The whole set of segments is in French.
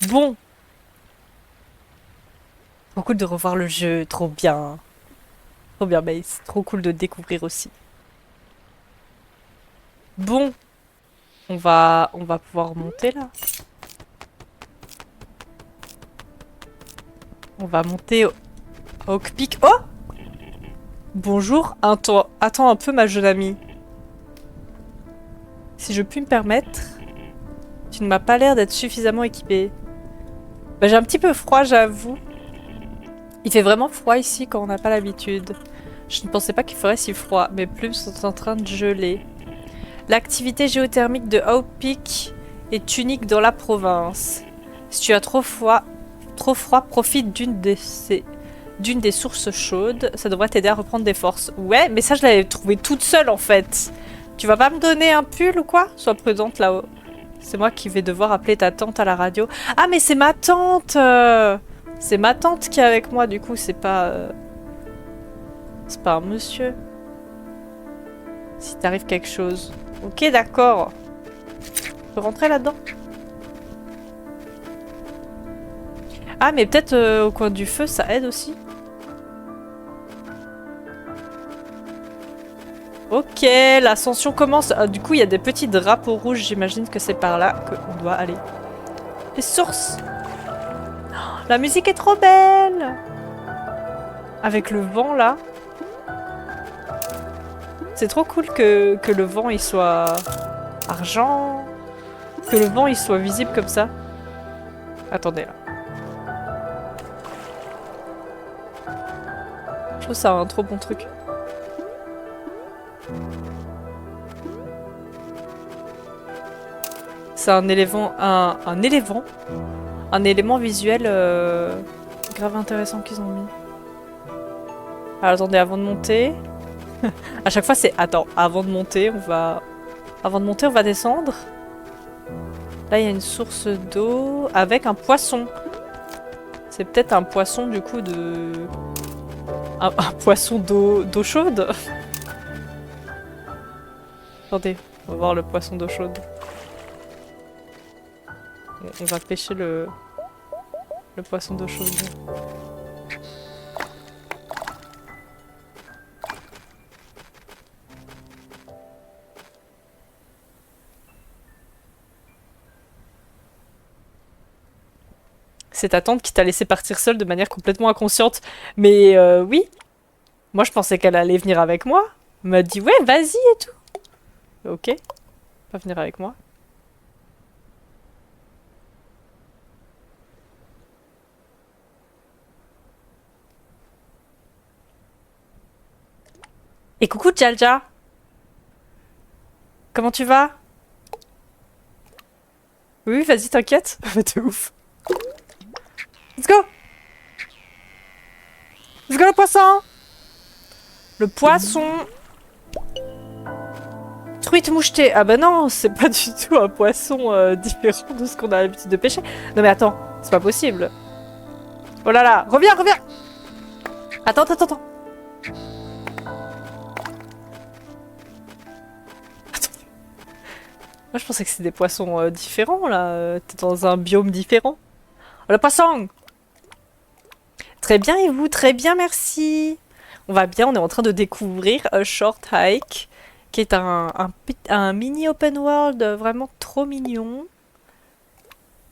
Bon, trop cool de revoir le jeu, trop bien. Trop bien, Mace. Trop cool de découvrir aussi. Bon, on va pouvoir monter là. On va monter au Oak Peak. Oh! Bonjour, attends un peu ma jeune amie. Si je puis me permettre, tu ne m'as pas l'air d'être suffisamment équipée. Bah, j'ai un petit peu froid, j'avoue. Il fait vraiment froid ici quand on n'a pas l'habitude. Je ne pensais pas qu'il ferait si froid, mes plumes sont en train de geler. L'activité géothermique de Oak Peak est unique dans la province. Si tu as trop froid, profite d'une des sources chaudes. Ça devrait t'aider à reprendre des forces. Ouais, mais ça je l'avais trouvé toute seule en fait. Tu vas pas me donner un pull ou quoi? Sois prudente là-haut. C'est moi qui vais devoir appeler ta tante à la radio. Ah mais c'est ma tante C'est ma tante qui est avec moi du coup, c'est pas un monsieur. Si t'arrive quelque chose. Ok d'accord. Je peux rentrer là-dedans? Ah mais peut-être au coin du feu ça aide aussi. Ok, l'ascension commence. Ah, du coup, il y a des petits drapeaux rouges. J'imagine que c'est par là qu'on doit aller. Les sources. Oh, la musique est trop belle. Avec le vent, là. C'est trop cool que le vent, il soit argent. Que le vent, il soit visible comme ça. Attendez, là. Je trouve ça un trop bon truc. C'est un élément, un élément visuel grave intéressant qu'ils ont mis. Alors, attendez, avant de monter, à chaque fois c'est attends, avant de monter, on va descendre. Là, il y a une source d'eau avec un poisson. C'est peut-être un poisson du coup de un poisson d'eau chaude. Attendez, on va voir le poisson d'eau chaude. On va pêcher le poisson d'eau chaude. C'est ta tante qui t'a laissé partir seule de manière complètement inconsciente. Mais oui, moi je pensais qu'elle allait venir avec moi. Elle m'a dit ouais, vas-y et tout. Ok, pas venir avec moi. Et coucou Jalja. Comment tu vas? Oui, vas-y, t'inquiète. T'es ouf. Let's go! Let's go le poisson! Le poisson! Truite mouchetée. Ah bah non, c'est pas du tout un poisson différent de ce qu'on a l'habitude de pêcher. Non mais attends, c'est pas possible. Oh là là, reviens, reviens! Attends, attends, attends. Attends. Moi je pensais que c'était des poissons différents là. T'es dans un biome différent. Oh le poisson! Très bien et vous? Très bien, merci. On va bien, on est en train de découvrir A Short Hike, qui est un mini open world vraiment trop mignon.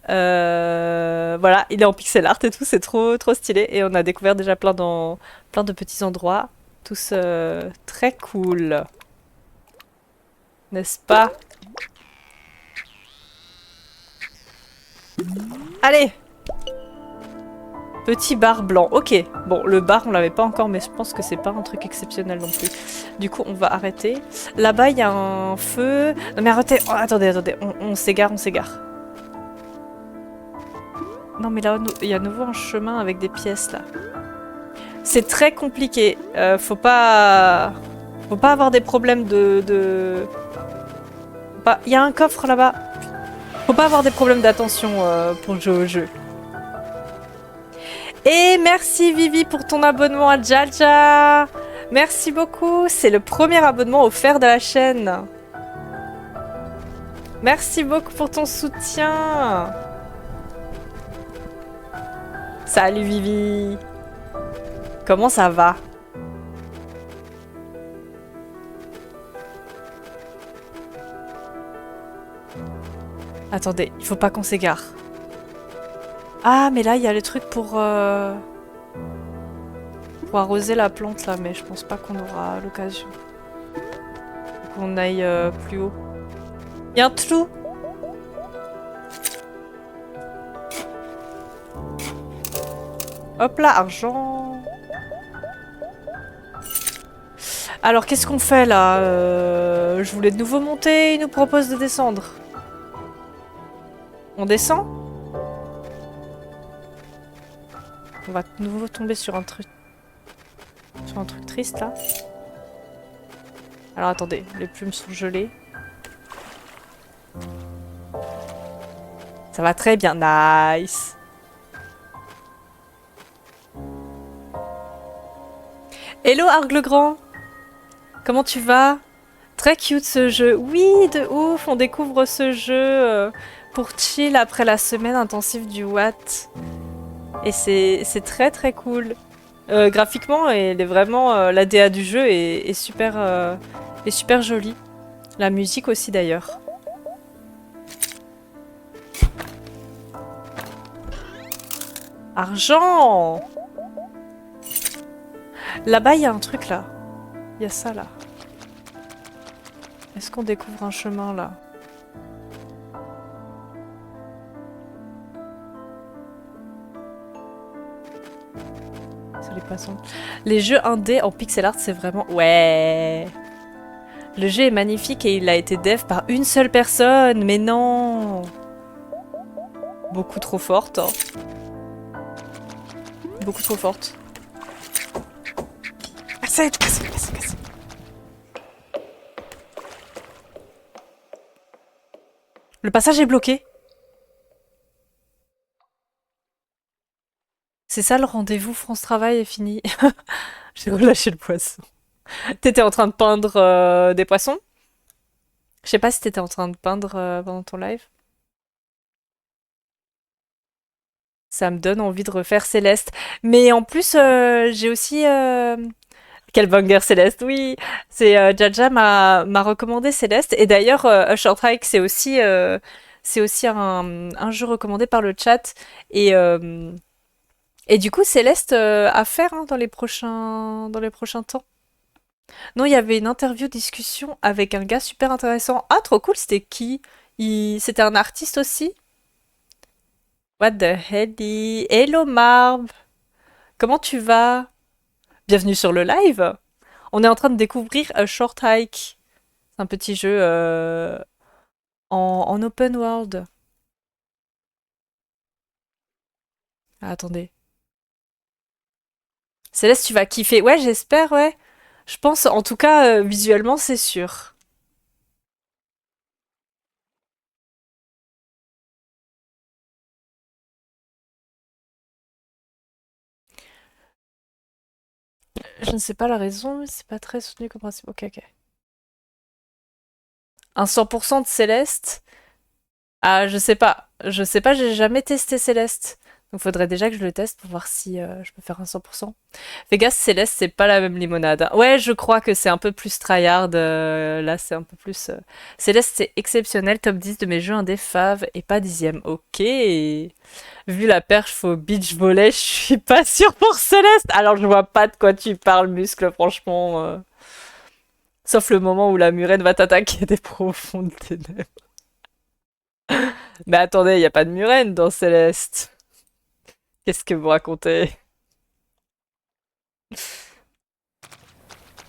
Voilà, il est en pixel art et tout, c'est trop trop stylé. Et on a découvert déjà plein de petits endroits, tous très cool. N'est-ce pas? Allez! Petit bar blanc. Ok. Bon, le bar, on l'avait pas encore, mais je pense que c'est pas un truc exceptionnel non plus. Du coup, on va arrêter. Là-bas, il y a un feu. Non, mais arrêtez. Oh, attendez, attendez. On s'égare, on s'égare. Non, mais là, il y a à nouveau un chemin avec des pièces, là. C'est très compliqué. Faut pas avoir des problèmes de... Il y a un coffre là-bas. Faut pas avoir des problèmes d'attention pour jouer au jeu. Et merci Vivi pour ton abonnement à Jalja. Merci beaucoup, c'est le premier abonnement offert de la chaîne. Merci beaucoup pour ton soutien. Salut Vivi. Comment ça va? Attendez, il faut pas qu'on s'égare. Ah, mais là, il y a les trucs pour arroser la plante, là, mais je pense pas qu'on aura l'occasion. Faut qu'on aille plus haut. Il y a un trou. Hop là, argent. Alors, qu'est-ce qu'on fait, là? Je voulais de nouveau monter, il nous propose de descendre. On descend? On va de nouveau tomber sur un truc triste là. Alors attendez, les plumes sont gelées. Ça va très bien, nice. Hello Argle Grand. Comment tu vas? Très cute ce jeu. Oui, de ouf, on découvre ce jeu pour chill après la semaine intensive du Watt. Et c'est très très cool. Graphiquement, elle est vraiment la DA du jeu est super jolie. La musique aussi d'ailleurs. Argent! Là-bas, il y a un truc là. Il y a ça là. Est-ce qu'on découvre un chemin là? C'est les poissons. Les jeux indés en pixel art, c'est vraiment... Ouais! Le jeu est magnifique et il a été dev par une seule personne. Mais non! Beaucoup trop forte. Hein. Beaucoup trop forte. Cassez. Le passage est bloqué. C'est ça le rendez-vous France Travail est fini. J'ai relâché le poisson. T'étais en train de peindre des poissons? Je sais pas si t'étais en train de peindre pendant ton live. Ça me donne envie de refaire Céleste. Mais en plus, j'ai aussi... Quel banger Céleste, oui! C'est Jaja m'a recommandé Céleste. Et d'ailleurs, A Short Hike, c'est aussi un jeu recommandé par le chat. Et du coup, Céleste à faire hein, dans les prochains temps. Non, il y avait une interview discussion avec un gars super intéressant. Ah, trop cool, c'était qui? C'était un artiste aussi? What the hell? Hello Marv! Comment tu vas? Bienvenue sur le live! On est en train de découvrir A Short Hike. C'est un petit jeu en open world. Ah, attendez. Céleste, tu vas kiffer. Ouais, j'espère, ouais. Je pense, en tout cas, visuellement, c'est sûr. Je ne sais pas la raison, mais c'est pas très soutenu comme principe. Ok, ok. Un 100% de Céleste? Ah, je sais pas. Je sais pas, j'ai jamais testé Céleste. Donc faudrait déjà que je le teste pour voir si je peux faire un 100%. Vegas Céleste, c'est pas la même limonade. Hein. Ouais, je crois que c'est un peu plus tryhard. Là, c'est un peu plus... Céleste, c'est exceptionnel. Top 10 de mes jeux indés fav et pas dixième. Ok. Vu la perche, faut beach volley. Je suis pas sûre pour Céleste. Alors, je vois pas de quoi tu parles, muscle, franchement. Sauf le moment où la murène va t'attaquer des profondes ténèbres. Mais attendez, y a pas de murène dans Céleste. Qu'est-ce que vous racontez?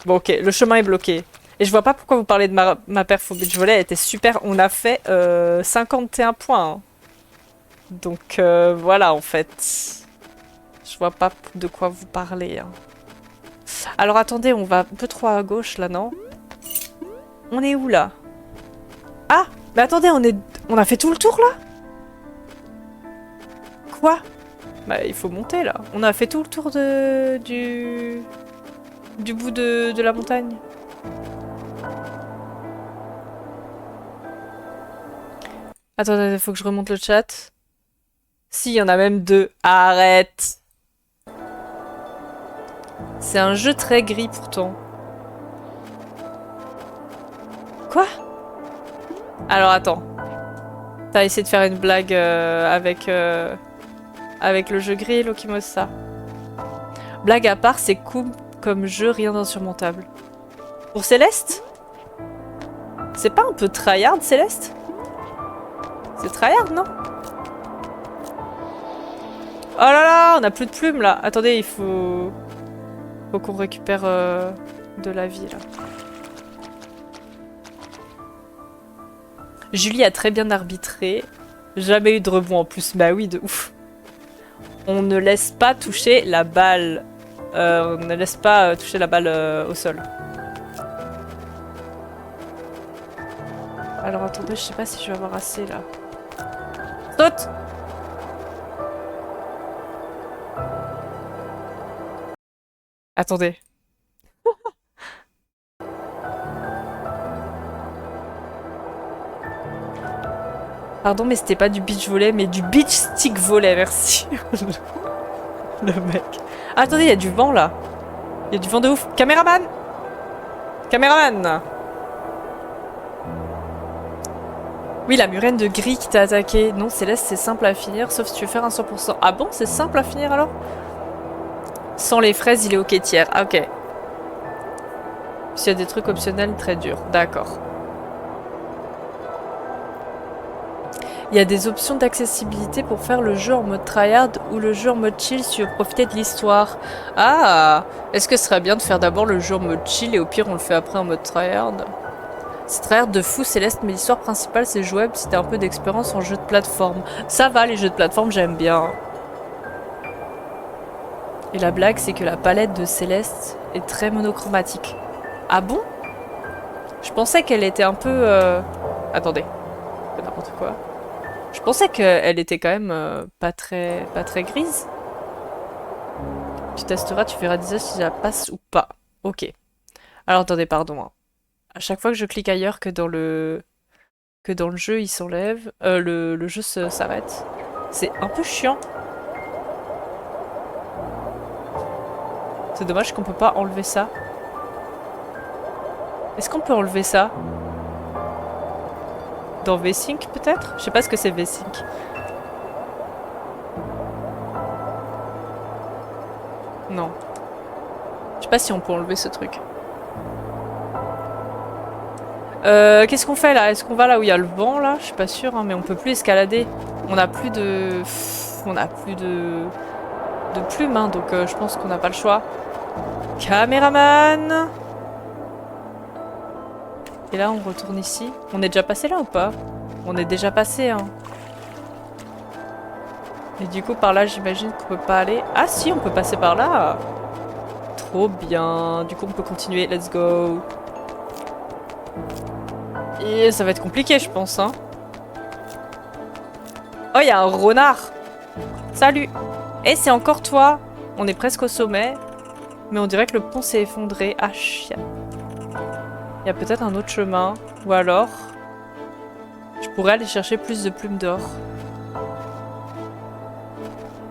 Bon, ok, le chemin est bloqué. Et je vois pas pourquoi vous parlez de ma perf au beach volley. Elle était super. On a fait 51 points. Hein. Donc voilà, en fait. Je vois pas de quoi vous parlez. Hein. Alors attendez, on va un peu trop à gauche là, non? On est où là? Ah! Mais attendez, on a fait tout le tour là? Quoi? Bah il faut monter là. On a fait tout le tour du bout de la montagne. Attendez, faut que je remonte le chat. Si, il y en a même deux. Arrête. C'est un jeu très gris pourtant. Quoi? Alors attends. T'as essayé de faire une blague avec le jeu gris, Lokimosa. Blague à part, c'est cool comme jeu, rien d'insurmontable. Pour Céleste? C'est pas un peu tryhard, Céleste? C'est tryhard, non? Oh là là, on a plus de plumes là. Attendez, il faut qu'on récupère de la vie là. Julie a très bien arbitré. Jamais eu de rebond en plus. Bah oui, de ouf. On ne laisse pas toucher la balle. On ne laisse pas toucher la balle au sol. Alors attendez, je sais pas si je vais avoir assez là. Saute! Attendez. Pardon, mais c'était pas du beach volley, mais du beach stick volley, merci. Le mec. Ah, attendez, il y a du vent là. Il y a du vent de ouf. Caméraman! Caméraman! Oui, la murène de gris qui t'a attaqué. Non, Céleste, c'est simple à finir, sauf si tu veux faire un 100%. Ah bon, c'est simple à finir alors? Sans les fraises, il est ok tiers. Ah, ok. S'il y a des trucs optionnels très durs. D'accord. Il y a des options d'accessibilité pour faire le jeu en mode tryhard ou le jeu en mode chill si tu veux profiter de l'histoire. Ah! Est-ce que ce serait bien de faire d'abord le jeu en mode chill et au pire on le fait après en mode tryhard? C'est tryhard de fou Céleste, mais l'histoire principale c'est jouable si t'as un peu d'expérience en jeu de plateforme. Ça va, les jeux de plateforme j'aime bien. Et la blague c'est que la palette de Céleste est très monochromatique. Ah bon? Je pensais qu'elle était un peu... Attendez. C'est n'importe quoi. Je pensais qu'elle était quand même pas très grise. Tu testeras, tu verras déjà si ça passe ou pas. Ok. Alors attendez, pardon. Hein. À chaque fois que je clique ailleurs que dans le jeu, il s'enlève. Le jeu s'arrête. C'est un peu chiant. C'est dommage qu'on peut pas enlever ça. Est-ce qu'on peut enlever ça? Dans V-Sync peut-être? Je sais pas ce que c'est V-Sync. Non. Je sais pas si on peut enlever ce truc. Qu'est-ce qu'on fait là? Est-ce qu'on va là où il y a le vent là? Je suis pas sûre, hein, mais on peut plus escalader. On a plus de... On a plus de plumes, hein, donc je pense qu'on n'a pas le choix. Caméraman! Et là, on retourne ici. On est déjà passé là ou pas? On est déjà passé, hein. Et du coup, par là, j'imagine qu'on peut pas aller. Ah si, on peut passer par là. Trop bien. Du coup, on peut continuer. Let's go. Et ça va être compliqué, je pense, hein. Oh, il y a un renard. Salut. Et c'est encore toi. On est presque au sommet. Mais on dirait que le pont s'est effondré. Ah, chien. Il y a peut-être un autre chemin. Ou alors... Je pourrais aller chercher plus de plumes d'or.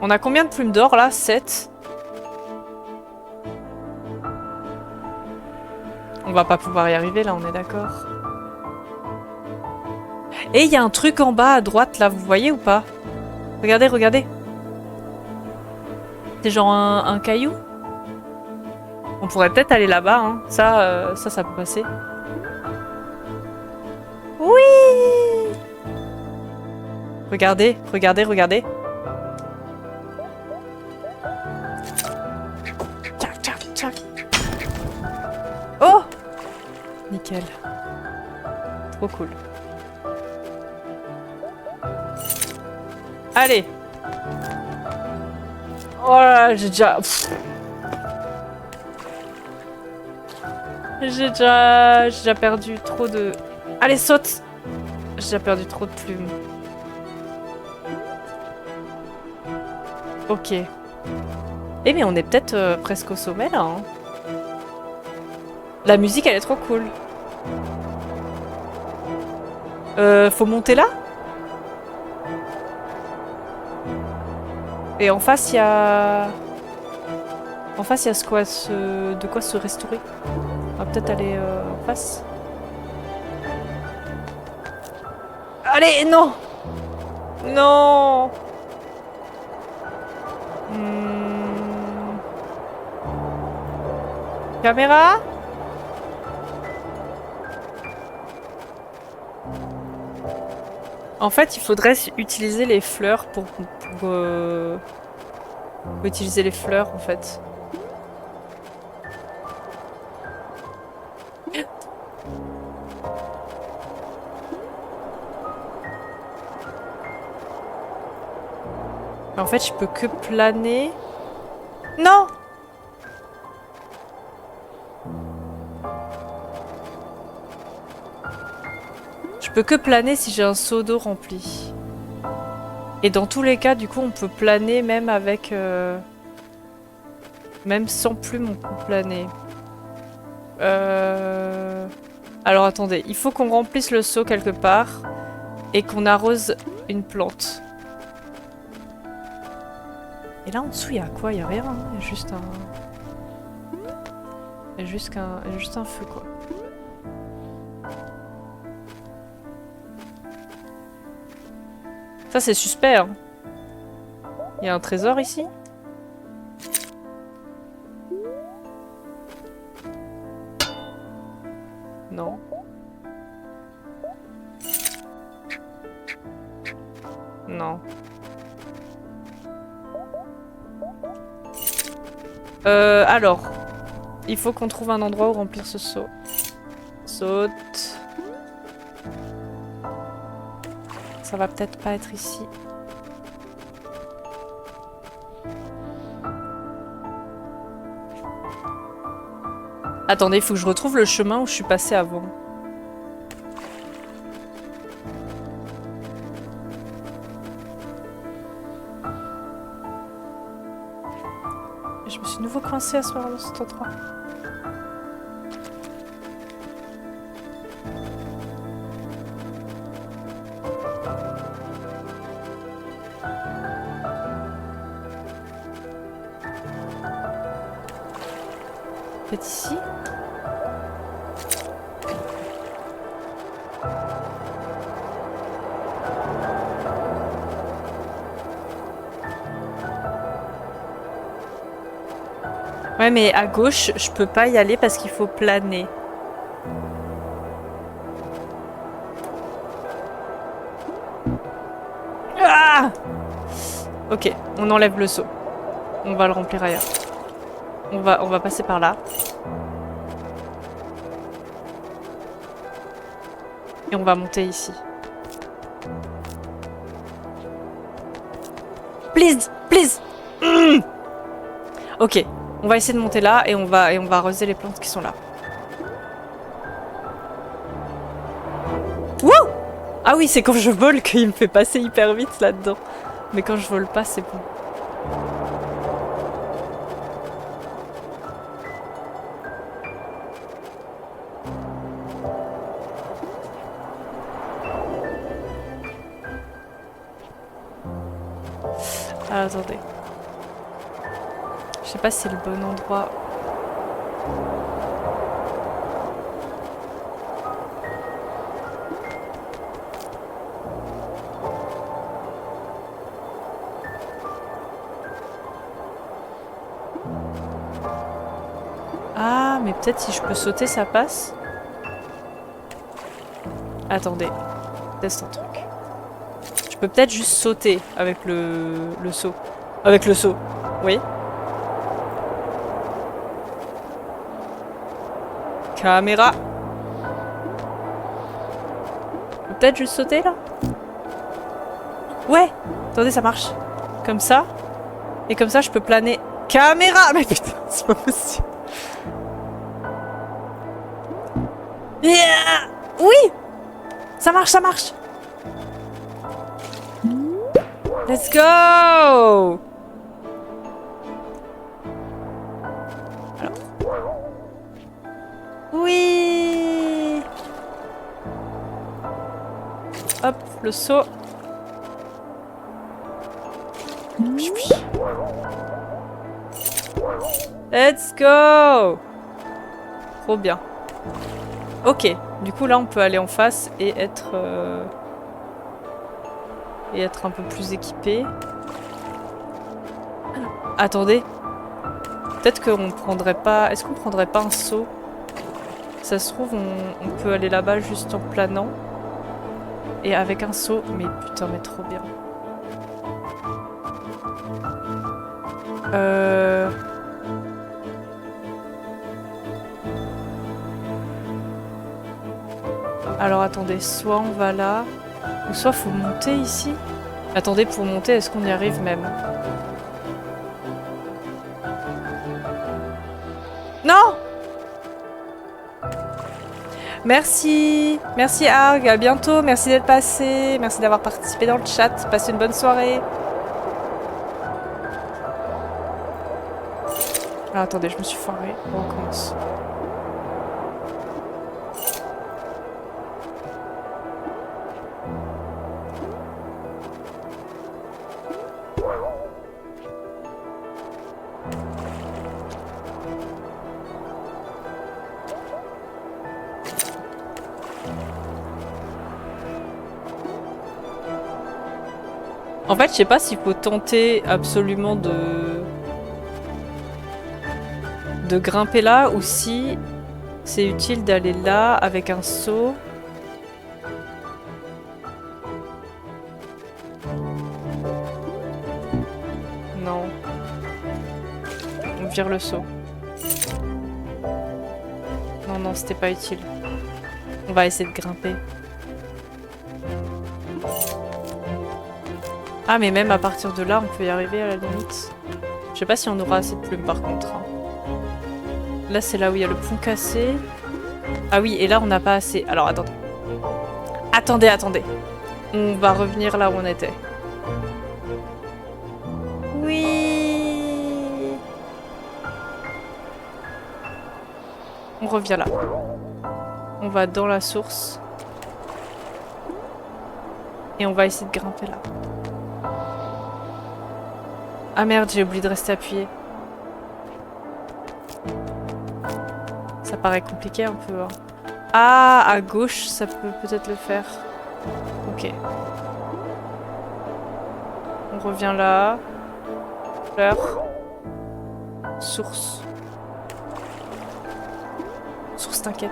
On a combien de plumes d'or là? 7. On va pas pouvoir y arriver là, on est d'accord. Et il y a un truc en bas à droite là, vous voyez ou pas? Regardez, regardez. C'est genre un caillou? On pourrait peut-être aller là-bas, hein. Ça peut passer. Oui! Regardez, regardez, regardez. Tchac, tchac, tchac. Oh! Nickel. Trop cool. Allez! Oh là là, j'ai déjà... J'ai déjà perdu trop de... Allez, saute! J'ai déjà perdu trop de plumes. Ok. Eh mais on est peut-être presque au sommet là. Hein. La musique elle est trop cool. Faut monter là? Et en face, il y a... En face, il y a de quoi se restaurer. On va peut-être aller en face. Allez, non! Non! Caméra? En fait, il faudrait utiliser les fleurs pour utiliser les fleurs, en fait. En fait, je peux que planer. Non! Je peux que planer si j'ai un seau d'eau rempli. Et dans tous les cas, du coup, on peut planer même avec... Même sans plume, on peut planer. Alors attendez, il faut qu'on remplisse le seau quelque part et qu'on arrose une plante. Et là en dessous, il y a quoi? Il y a rien, hein. Il y a juste un... Il y a juste un feu, quoi. Ça, c'est suspect, hein. Il y a un trésor ici? Non. Non. Alors, il faut qu'on trouve un endroit où remplir ce seau. Saute. Ça va peut-être pas être ici. Attendez, il faut que je retrouve le chemin où je suis passée avant. Je me suis de nouveau coincée à ce moment, cet endroit. Peut-être ici? Ouais, mais à gauche, je peux pas y aller parce qu'il faut planer. Ah! Ok, on enlève le seau. On va le remplir ailleurs. On va passer par là. Et on va monter ici. Please! Please! Ok, on va essayer de monter là et on va arroser les plantes qui sont là. Wouh! Ah oui, c'est quand je vole qu'il me fait passer hyper vite là-dedans. Mais quand je vole pas, c'est bon. Ah, attendez. Je sais pas si c'est le bon endroit. Ah, mais peut-être si je peux sauter, ça passe. Attendez. Teste un truc. Je peux peut-être juste sauter avec le seau. Avec le seau. Oui. Caméra. Je peux peut-être juste sauter là? Ouais. Attendez, ça marche. Comme ça. Et comme ça, je peux planer. Caméra! Mais putain, c'est pas possible. Yeah! Oui! Ça marche, ça marche! Let's go! Alors. Oui! Hop, le seau. Let's go! Trop bien. Ok, du coup là on peut aller en face et être un peu plus équipé. Attendez. Peut-être qu'on prendrait pas... Est-ce qu'on prendrait pas un saut? Ça se trouve, on peut aller là-bas juste en planant. Et avec un saut. Mais putain, mais trop bien. Alors attendez, soit on va là, ou soit faut monter ici. Attendez, pour monter, est-ce qu'on y arrive même? Non! Merci! Merci Arg, à bientôt, merci d'être passé, merci d'avoir participé dans le chat, passez une bonne soirée. Alors attendez, je me suis foirée, on recommence. En fait, je sais pas s'il faut tenter absolument de grimper là ou si c'est utile d'aller là avec un saut. Non. On vire le saut. Non, non, c'était pas utile. On va essayer de grimper. Ah, mais même à partir de là, on peut y arriver à la limite. Je sais pas si on aura assez de plumes par contre. Hein. Là, c'est là où il y a le pont cassé. Ah oui, et là, on n'a pas assez. Alors, attendez. Attendez, attendez. On va revenir là où on était. Oui. On revient là. On va dans la source. Et on va essayer de grimper là. Ah merde, j'ai oublié de rester appuyé. Ça paraît compliqué un peu. Hein. Ah, à gauche, ça peut peut-être le faire. Ok. On revient là. Fleur. Source. Source, t'inquiète.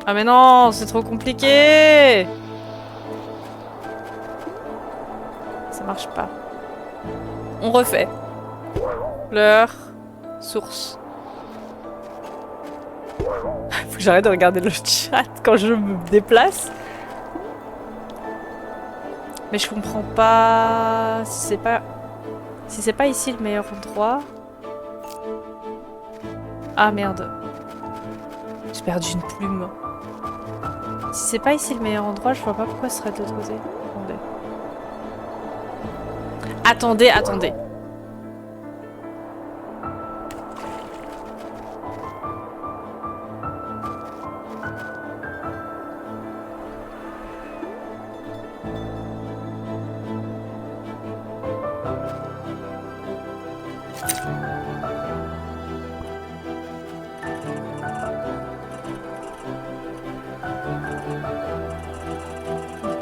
Ah mais non, c'est trop compliqué. Ça marche pas. On refait. Fleur. Source. Faut que j'arrête de regarder le chat quand je me déplace. Mais je comprends pas si c'est pas... Si c'est pas ici le meilleur endroit. Ah merde. J'ai perdu une plume. Si c'est pas ici le meilleur endroit, je vois pas pourquoi ce serait de l'autre côté. Attendez. Attendez, attendez.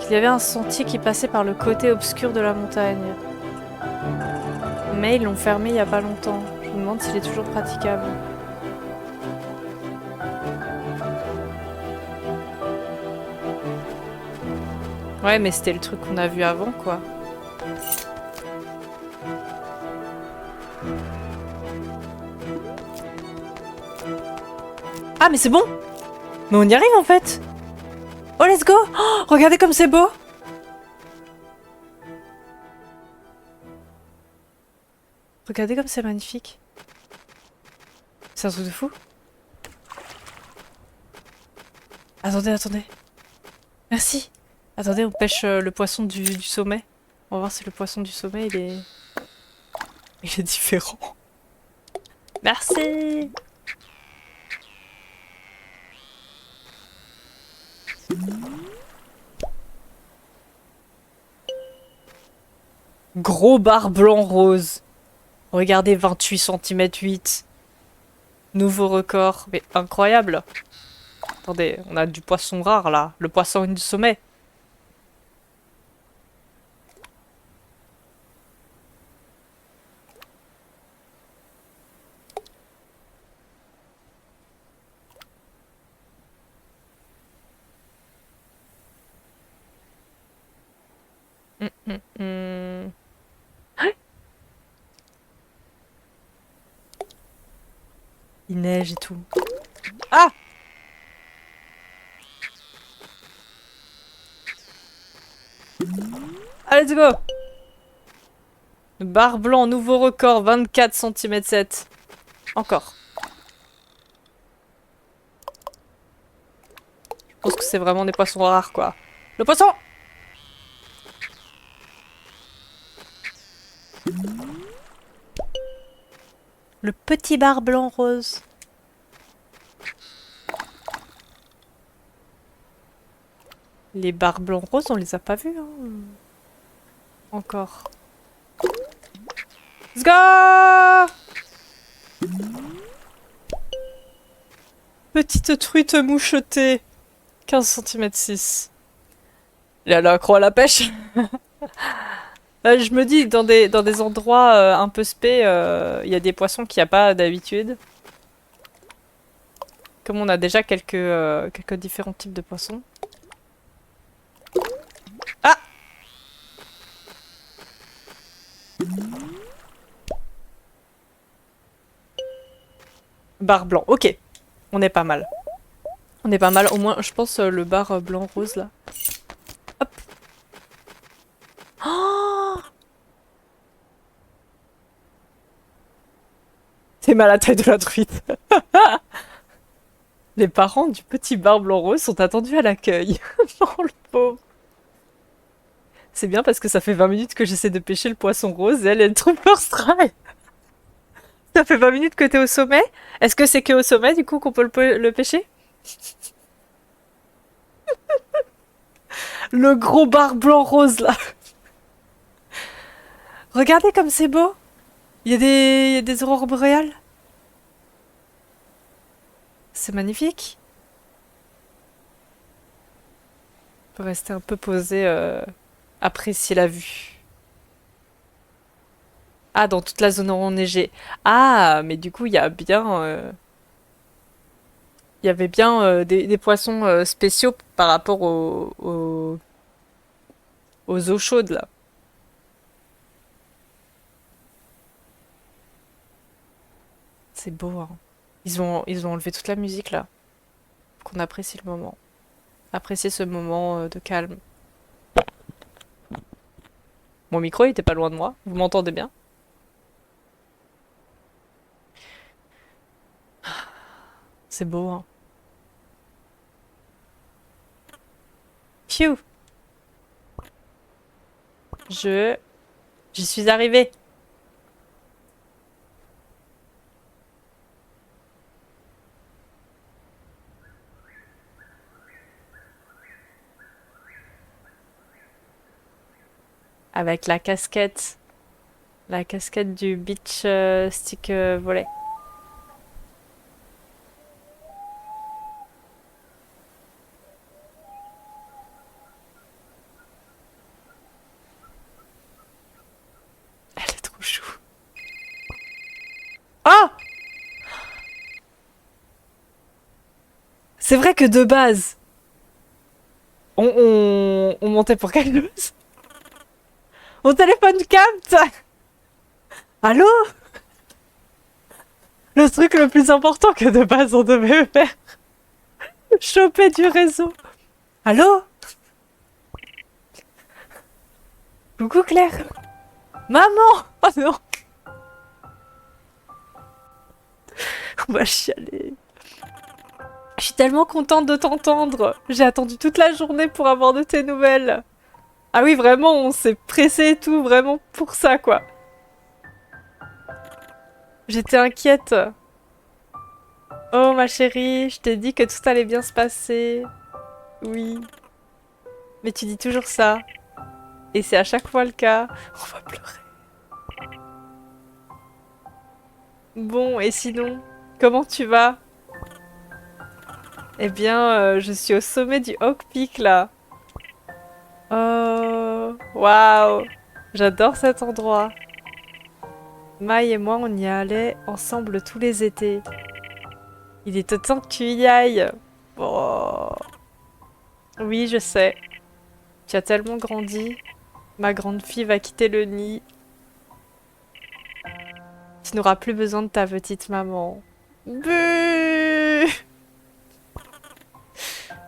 Il y avait un sentier qui passait par le côté obscur de la montagne. Mais ils l'ont fermé il y a pas longtemps. Je me demande s'il est toujours praticable. Ouais, mais c'était le truc qu'on a vu avant, quoi. Ah, mais c'est bon! Mais on y arrive, en fait! Oh, let's go! Oh, regardez comme c'est beau! Regardez comme c'est magnifique. C'est un truc de fou. Attendez, attendez. Merci. Attendez, on pêche le poisson du sommet. On va voir si le poisson du sommet, il est différent. Merci. Gros bar blanc rose. Regardez, 28 cm 8. Nouveau record. Mais incroyable. Attendez, on a du poisson rare là. Le poisson du sommet. Hum. Il neige et tout. Ah! Allez, let's go! Bar blanc, nouveau record, 24 cm 7. Encore. Je pense que c'est vraiment des poissons rares, quoi. Le poisson! Le petit bar blanc rose. Les bars blancs roses, on les a pas vus, hein. Encore. Let's go! Petite truite mouchetée. 15 cm 6. Il a l'accro à la pêche. Je me dis, dans des endroits un peu spé, il y a des poissons qu'il n'y a pas d'habitude. Comme on a déjà quelques différents types de poissons. Ah! Bar blanc, ok. On est pas mal. On est pas mal, au moins, je pense, le bar blanc-rose, là. Hop. Oh, c'est mal à la taille de la truite. Les parents du petit bar blanc-rose sont attendus à l'accueil. Oh, le pauvre. C'est bien parce que ça fait 20 minutes que j'essaie de pêcher le poisson rose et elle trouve first try. Ça fait 20 minutes que t'es au sommet. Est-ce que c'est que au sommet, du coup, qu'on peut le pêcher? Le gros bar blanc-rose, là. Regardez comme c'est beau. Il y a des aurores boréales. C'est magnifique. On peut rester un peu posé, apprécier la vue. Ah, dans toute la zone enneigée. Ah, mais du coup, il y a bien... il y avait bien des poissons spéciaux par rapport aux eaux chaudes, là. C'est beau, hein. Ils ont enlevé toute la musique, là. Faut qu'on apprécie le moment. Apprécier ce moment de calme. Mon micro, il était pas loin de moi. Vous m'entendez bien? C'est beau, hein. Phew! J'y suis arrivée. Avec la casquette. La casquette du beach stick volley. Elle est trop chou. Oh! C'est vrai que de base, on montait pour quelque chose. Mon téléphone capte! Allô? Le truc le plus important que de base on devait faire. Choper du réseau. Allô? Coucou Claire. Maman! Oh non! On va chialer. Je suis tellement contente de t'entendre. J'ai attendu toute la journée pour avoir de tes nouvelles. Ah oui, vraiment, on s'est pressé et tout, vraiment pour ça, quoi. J'étais inquiète. Oh, ma chérie, je t'ai dit que tout allait bien se passer. Oui. Mais tu dis toujours ça. Et c'est à chaque fois le cas. On va pleurer. Bon, et sinon, comment tu vas? Eh bien, je suis au sommet du Hawk Peak, là. Oh, waouh! J'adore cet endroit. Mai et moi, on y allait ensemble tous les étés. Il est temps que tu y ailles. Oh. Oui, je sais. Tu as tellement grandi. Ma grande fille va quitter le nid. Tu n'auras plus besoin de ta petite maman. Buh!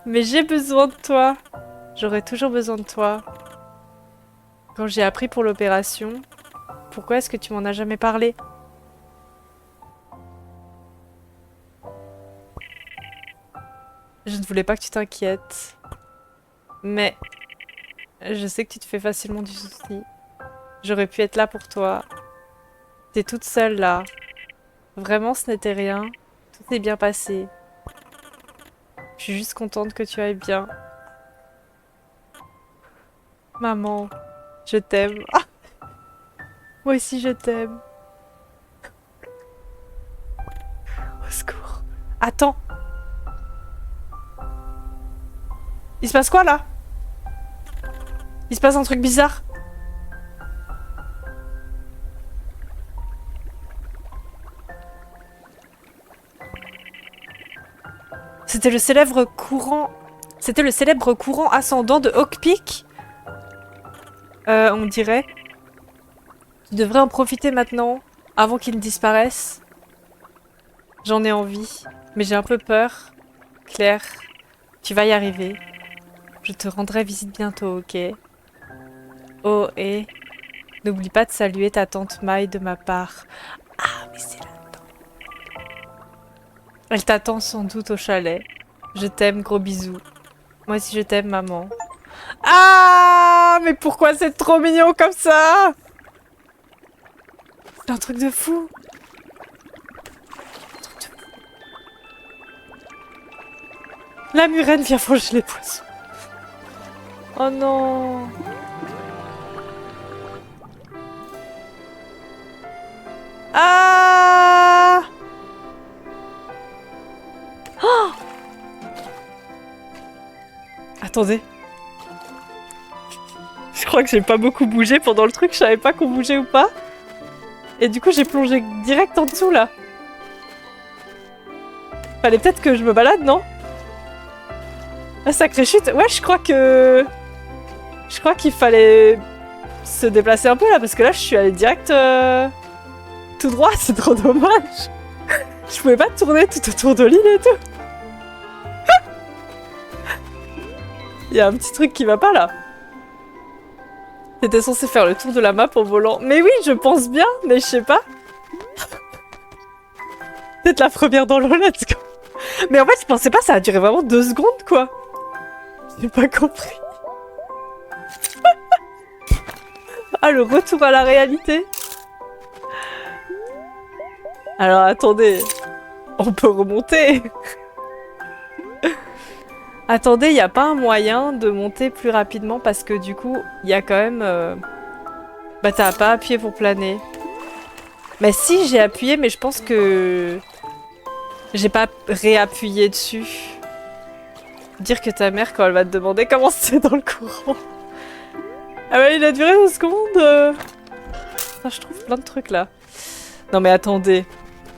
Mais j'ai besoin de toi. J'aurai toujours besoin de toi. Quand j'ai appris pour l'opération, pourquoi est-ce que tu m'en as jamais parlé? Je ne voulais pas que tu t'inquiètes. Mais je sais que tu te fais facilement du souci. J'aurais pu être là pour toi. T'es toute seule là. Vraiment, ce n'était rien. Tout s'est bien passé. Je suis juste contente que tu ailles bien. Maman, je t'aime. Ah, moi aussi, je t'aime. Au secours. Attends. Il se passe quoi là? Il se passe un truc bizarre. C'était le célèbre courant... C'était le célèbre courant ascendant de Hawk Peak. On dirait. Tu devrais en profiter maintenant, avant qu'il ne disparaisse. J'en ai envie, mais j'ai un peu peur. Claire, tu vas y arriver. Je te rendrai visite bientôt, ok? Oh, et n'oublie pas de saluer ta tante Mai de ma part. Ah, mais c'est là. Elle t'attend sans doute au chalet. Je t'aime, gros bisous. Moi aussi je t'aime, maman. Ah, mais pourquoi c'est trop mignon comme ça? C'est un truc de fou. La murène vient manger les poissons. Oh non. Ah. Oh. Attendez. Je crois que j'ai pas beaucoup bougé pendant le truc, je savais pas qu'on bougeait ou pas. Et du coup j'ai plongé direct en dessous là. Fallait peut-être que je me balade, non? Ah, sacrée chute. Ouais, je crois que... Je crois qu'il fallait se déplacer un peu là, parce que là je suis allée direct tout droit, c'est trop dommage. Je pouvais pas tourner tout autour de l'île et tout. Il y a un petit truc qui va pas là. T'étais censé faire le tour de la map en volant. Mais oui, je pense bien, mais je sais pas. Peut-être la première dans l'eau, let's go. Mais en fait, je pensais pas, ça a duré vraiment 2 secondes, quoi. J'ai pas compris. Ah, le retour à la réalité. Alors, attendez. On peut remonter. Attendez, il n'y a pas un moyen de monter plus rapidement parce que du coup, il y a quand même... Bah, t'as pas appuyé pour planer. Mais si, j'ai appuyé, mais je pense que... J'ai pas réappuyé dessus. Dire que ta mère, quand elle va te demander comment c'est dans le courant. Ah bah, il a duré 2 secondes. Enfin, je trouve plein de trucs là. Non mais attendez.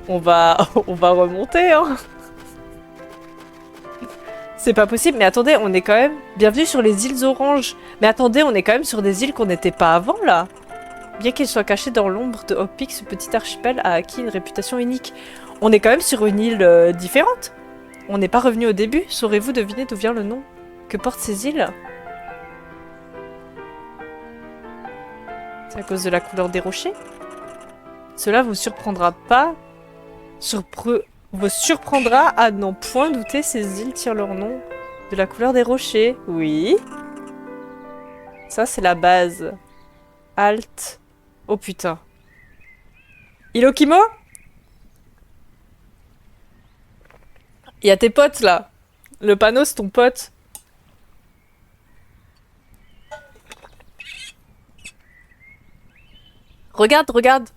On va remonter, hein. C'est pas possible, mais attendez, on est quand même... Bienvenue sur les îles Oranges. Mais attendez, on est quand même sur des îles qu'on n'était pas avant, là. Bien qu'il soit caché dans l'ombre de Hawk Peak, ce petit archipel a acquis une réputation unique. On est quand même sur une île différente. On n'est pas revenu au début. Saurez-vous deviner d'où vient le nom que portent ces îles? C'est à cause de la couleur des rochers? Cela vous surprendra pas... vous surprendra à n'en point douter, ces îles tirent leur nom de la couleur des rochers. Oui. Ça, c'est la base. Alt. Oh putain. Ilokimo? Il y a tes potes, là. Le panneau, c'est ton pote. Regarde, regarde.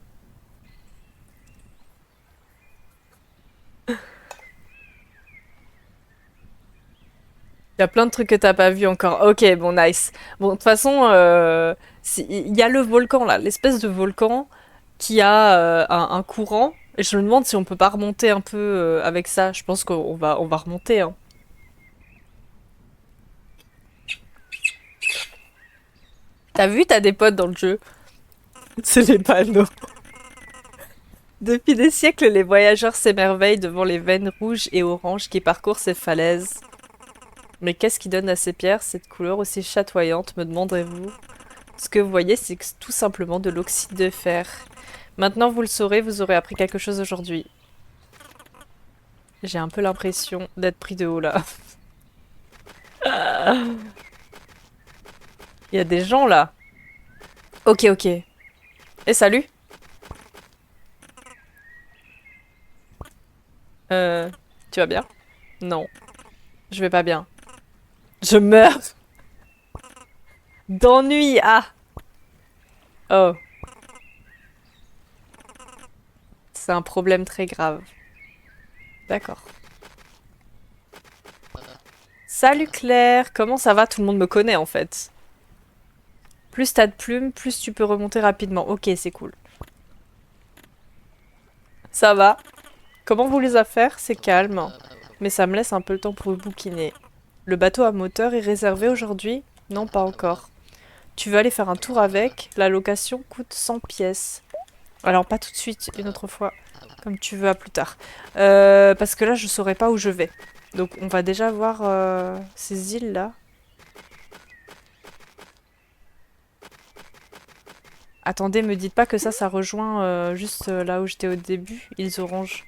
Il y a plein de trucs que t'as pas vu encore. Ok, bon, nice. Bon, de toute façon, il y a le volcan là, l'espèce de volcan qui a un courant. Et je me demande si on peut pas remonter un peu avec ça. Je pense qu'on va remonter, hein. T'as vu, t'as des potes dans le jeu. C'est les panneaux. Depuis des siècles, les voyageurs s'émerveillent devant les veines rouges et oranges qui parcourent ces falaises. Mais qu'est-ce qui donne à ces pierres cette couleur aussi chatoyante, me demanderez-vous? Ce que vous voyez, c'est tout simplement de l'oxyde de fer. Maintenant, vous le saurez, vous aurez appris quelque chose aujourd'hui. J'ai un peu l'impression d'être pris de haut là. Il y a des gens là. Ok, ok. Et salut. Euh, Tu vas bien? Non, je vais pas bien. Je meurs d'ennui. Ah. Oh, c'est un problème très grave. D'accord. Salut Claire, comment ça va? Tout le monde me connaît en fait. Plus t'as de plumes, plus tu peux remonter rapidement. Ok, c'est cool. Ça va. Comment vous les affaires? C'est calme. Mais ça me laisse un peu le temps pour bouquiner. Le bateau à moteur est réservé aujourd'hui? Non, pas encore. Tu veux aller faire un tour avec? La location coûte 100 pièces. Alors pas tout de suite, une autre fois. Comme tu veux, à plus tard. Parce que là, je saurais pas où je vais. Donc on va déjà voir ces îles-là. Attendez, me dites pas que ça rejoint juste là où j'étais au début, îles Oranges.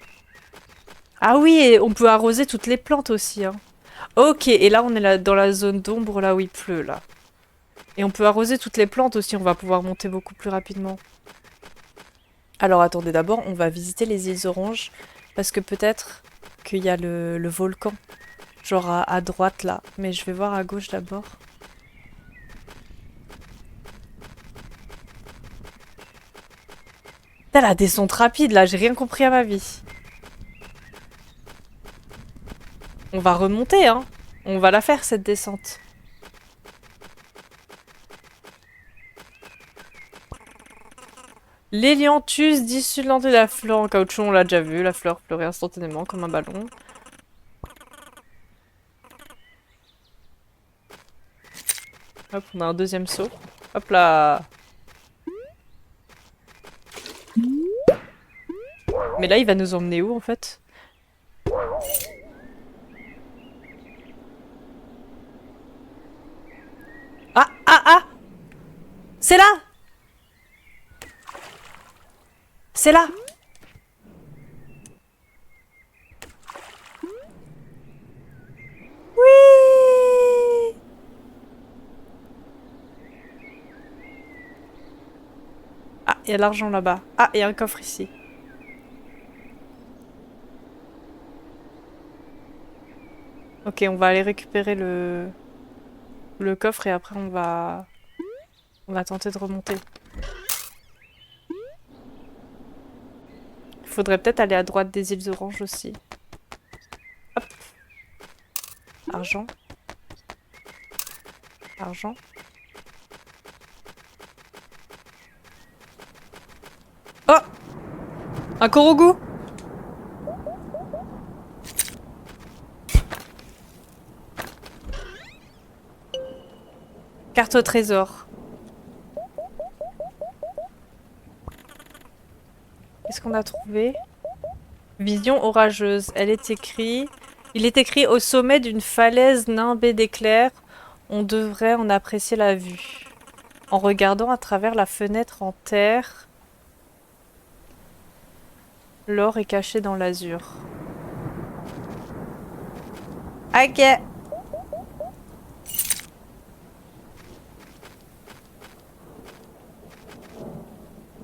Ah oui, et on peut arroser toutes les plantes aussi, hein. Ok, et là on est là, dans la zone d'ombre, là où il pleut, là. Et on peut arroser toutes les plantes aussi, on va pouvoir monter beaucoup plus rapidement. Alors attendez, d'abord on va visiter les îles Oranges, parce que peut-être qu'il y a le volcan, genre à droite là. Mais je vais voir à gauche d'abord. Putain, la descente rapide là, j'ai rien compris à ma vie. On va remonter, hein. On va la faire cette descente. L'hélianthus dissulente et la fleur en caoutchouc, on l'a déjà vu. La fleur fleurit instantanément comme un ballon. Hop, on a un deuxième saut. Hop là. Mais là, il va nous emmener où en fait? Ah, ah, ah! C'est là! C'est là! Oui! Ah, il y a de l'argent là-bas. Ah, il y a un coffre ici. Ok, on va aller récupérer le coffre et après on va tenter de remonter. Il faudrait peut-être aller à droite des îles Oranges aussi. Hop. Argent. Argent. Oh! Un Korogu! Carte au trésor. Qu'est-ce qu'on a trouvé? Vision orageuse. Il est écrit au sommet d'une falaise nimbée d'éclairs. On devrait en apprécier la vue. En regardant à travers la fenêtre en terre, l'or est caché dans l'azur. Ok.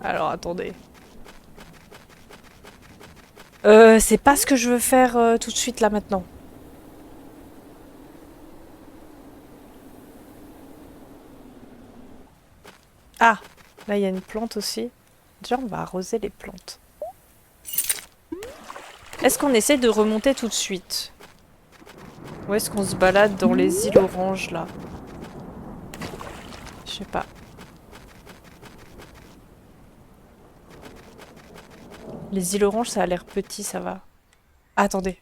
Alors attendez. C'est pas ce que je veux faire tout de suite là maintenant. Ah, là il y a une plante aussi. Déjà, on va arroser les plantes. Est-ce qu'on essaie de remonter tout de suite? Ou est-ce qu'on se balade dans les îles oranges, là? Je sais pas. Les îles oranges, ça a l'air petit, ça va. Ah, attendez.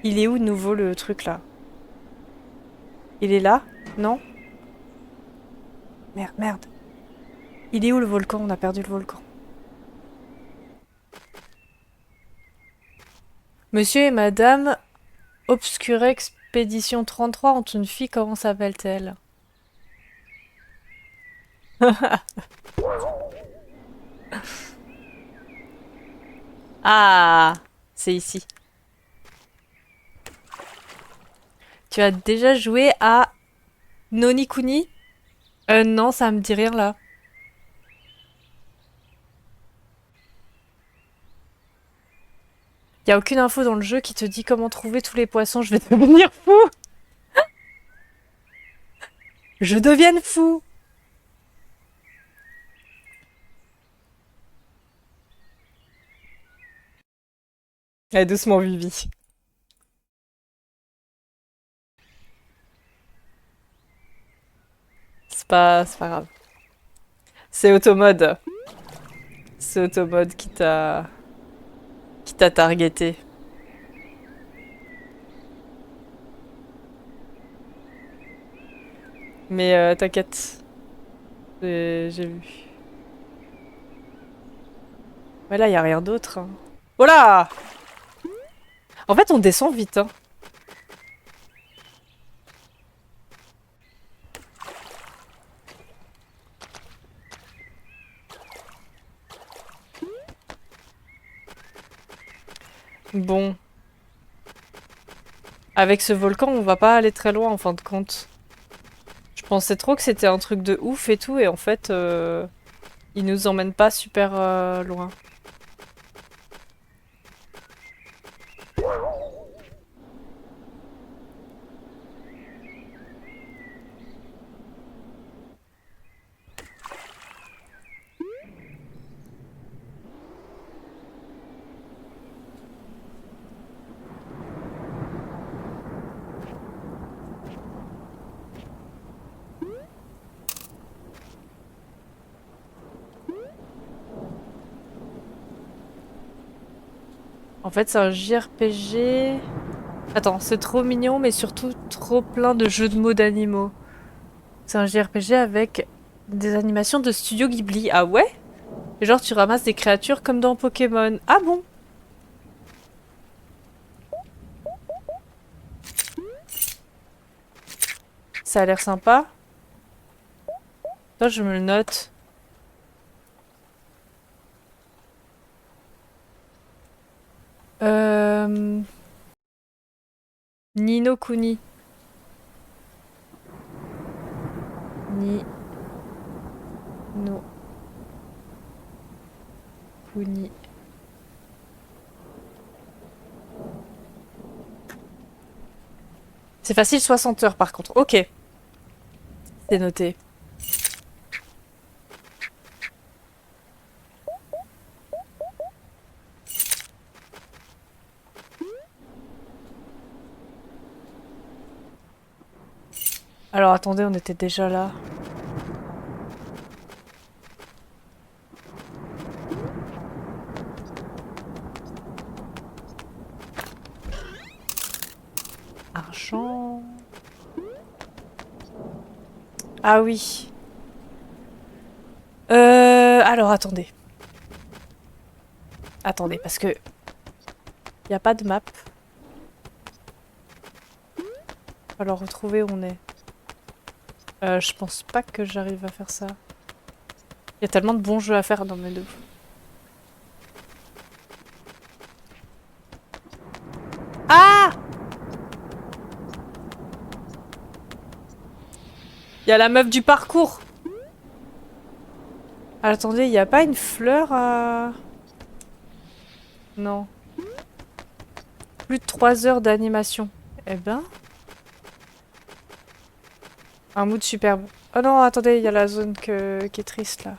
Il est où de nouveau le truc là? Il est là? Non? Merde, merde. Il est où le volcan? On a perdu le volcan. Monsieur et Madame Obscure Expédition 33 ont une fille, comment s'appelle-t-elle? Ah, c'est ici. Tu as déjà joué à Noni Kuni? Non, ça me dit rien là. Y a aucune info dans le jeu qui te dit comment trouver tous les poissons, je vais devenir fou! Je devienne fou! Allez, doucement, Vivi. C'est pas grave. C'est Automode. C'est Automode qui t'a targeté. Mais t'inquiète. J'ai vu. Mais là, y a rien d'autre. Hein. Voilà! En fait, on descend vite. Hein. Bon. Avec ce volcan, on va pas aller très loin en fin de compte. Je pensais trop que c'était un truc de ouf et tout, et en fait, il nous emmène pas super loin. En fait, c'est un JRPG... Attends, c'est trop mignon, mais surtout trop plein de jeux de mots d'animaux. C'est un JRPG avec des animations de Studio Ghibli. Ah ouais? Et genre, tu ramasses des créatures comme dans Pokémon. Ah bon? Ça a l'air sympa. Ça, je me le note. Euh... Nino Kuni. Ni... No... Kuni. C'est facile, 60 heures par contre. Ok. C'est noté. Alors attendez, on était déjà là. Argent. Ah oui. Alors attendez. Attendez, parce que... Y a pas de map. Alors retrouver où on est. Je pense pas que j'arrive à faire ça. Il y a tellement de bons jeux à faire dans mes deux. Ah! Il y a la meuf du parcours. Attendez, il n'y a pas une fleur à... Non. Plus de 3 heures d'animation. Eh ben... Un mood superbe. Oh non, attendez, il y a la zone qui est triste là.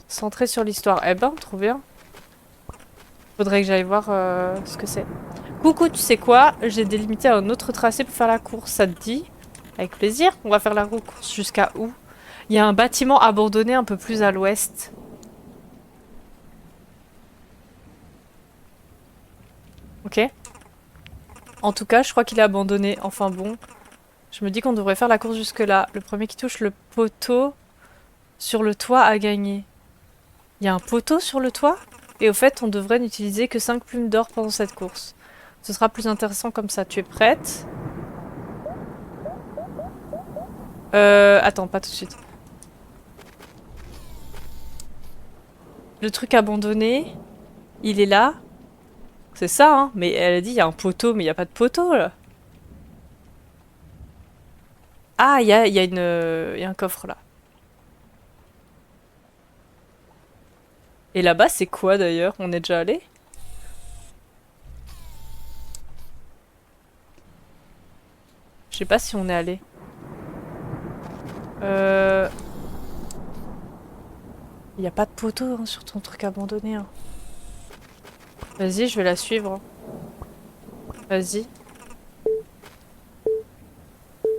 Centré sur l'histoire. Eh ben, trop bien. Faudrait que j'aille voir ce que c'est. Coucou, tu sais quoi? J'ai délimité un autre tracé pour faire la course, ça te dit? Avec plaisir. On va faire la course jusqu'à où? Il y a un bâtiment abandonné un peu plus à l'ouest. Ok. En tout cas, je crois qu'il est abandonné. Enfin bon. Je me dis qu'on devrait faire la course jusque là. Le premier qui touche le poteau sur le toit a gagné. Il y a un poteau sur le toit? Et au fait, on devrait n'utiliser que 5 plumes d'or pendant cette course. Ce sera plus intéressant comme ça. Tu es prête? Attends, pas tout de suite. Le truc abandonné, il est là. C'est ça, hein. Mais elle a dit, il y a un poteau, mais il n'y a pas de poteau, là. Ah, il y a un coffre, là. Et là-bas, c'est quoi, d'ailleurs? On est déjà allé? Je sais pas si on est allé. Il n'y a pas de poteau hein, sur ton truc abandonné. Hein. Vas-y, je vais la suivre. Hein. Vas-y.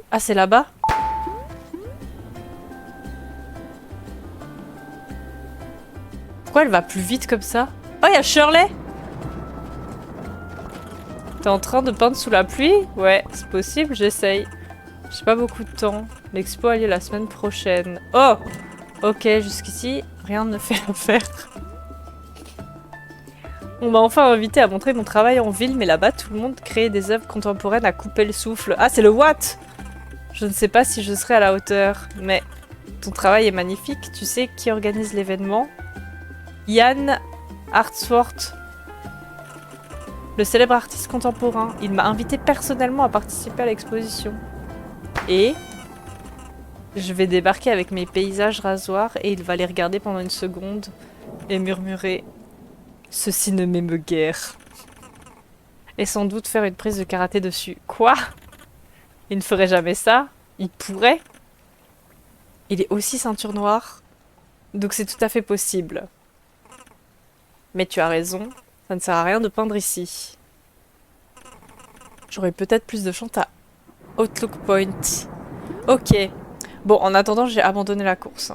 Ah, c'est là-bas? Pourquoi elle va plus vite comme ça? Oh, il y a Shirley! T'es en train de peindre sous la pluie? Ouais, c'est possible, j'essaye. J'ai pas beaucoup de temps. L'expo a lieu la semaine prochaine. Oh! Ok, jusqu'ici, rien ne fait l'affaire. On m'a enfin invité à montrer mon travail en ville, mais là-bas, tout le monde crée des œuvres contemporaines à couper le souffle. Ah, c'est le What? Je ne sais pas si je serai à la hauteur, mais ton travail est magnifique. Tu sais qui organise l'événement? Ian Hartsworth, le célèbre artiste contemporain. Il m'a invité personnellement à participer à l'exposition. Et je vais débarquer avec mes paysages rasoirs et il va les regarder pendant une seconde et murmurer « Ceci ne m'émeut guère ». Et sans doute faire une prise de karaté dessus. Quoi? Il ne ferait jamais ça? Il pourrait? Il est aussi ceinture noire, donc c'est tout à fait possible. Mais tu as raison, ça ne sert à rien de peindre ici. J'aurais peut-être plus de chance à Outlook Point. Ok. Bon, en attendant, j'ai abandonné la course.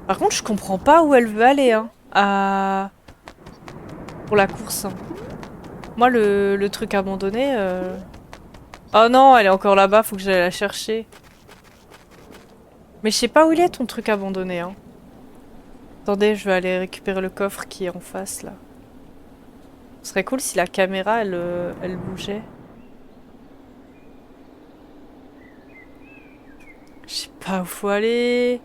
Par contre, je comprends pas où elle veut aller, hein. Pour la course. Moi, le truc abandonné... Oh non, elle est encore là-bas, faut que j'aille la chercher. Mais je sais pas où il est, ton truc abandonné, hein. Attendez, je vais aller récupérer le coffre qui est en face, là. Ce serait cool si la caméra, elle bougeait. Je sais pas où faut aller.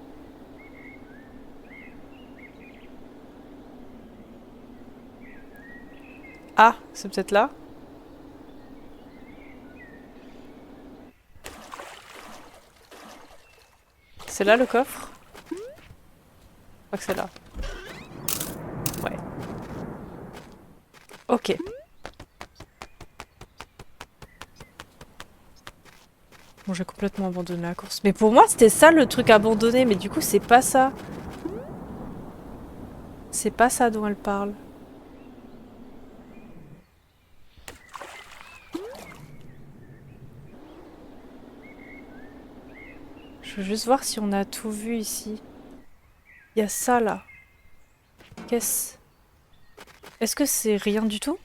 Ah, c'est peut-être là? C'est là le coffre? Je crois que c'est là. Ouais. Ok. Bon, j'ai complètement abandonné la course. Mais pour moi, c'était ça le truc abandonné. Mais du coup, c'est pas ça. C'est pas ça dont elle parle. Je veux juste voir si on a tout vu ici. Il y a ça là. Qu'est-ce? Est-ce que c'est rien du tout?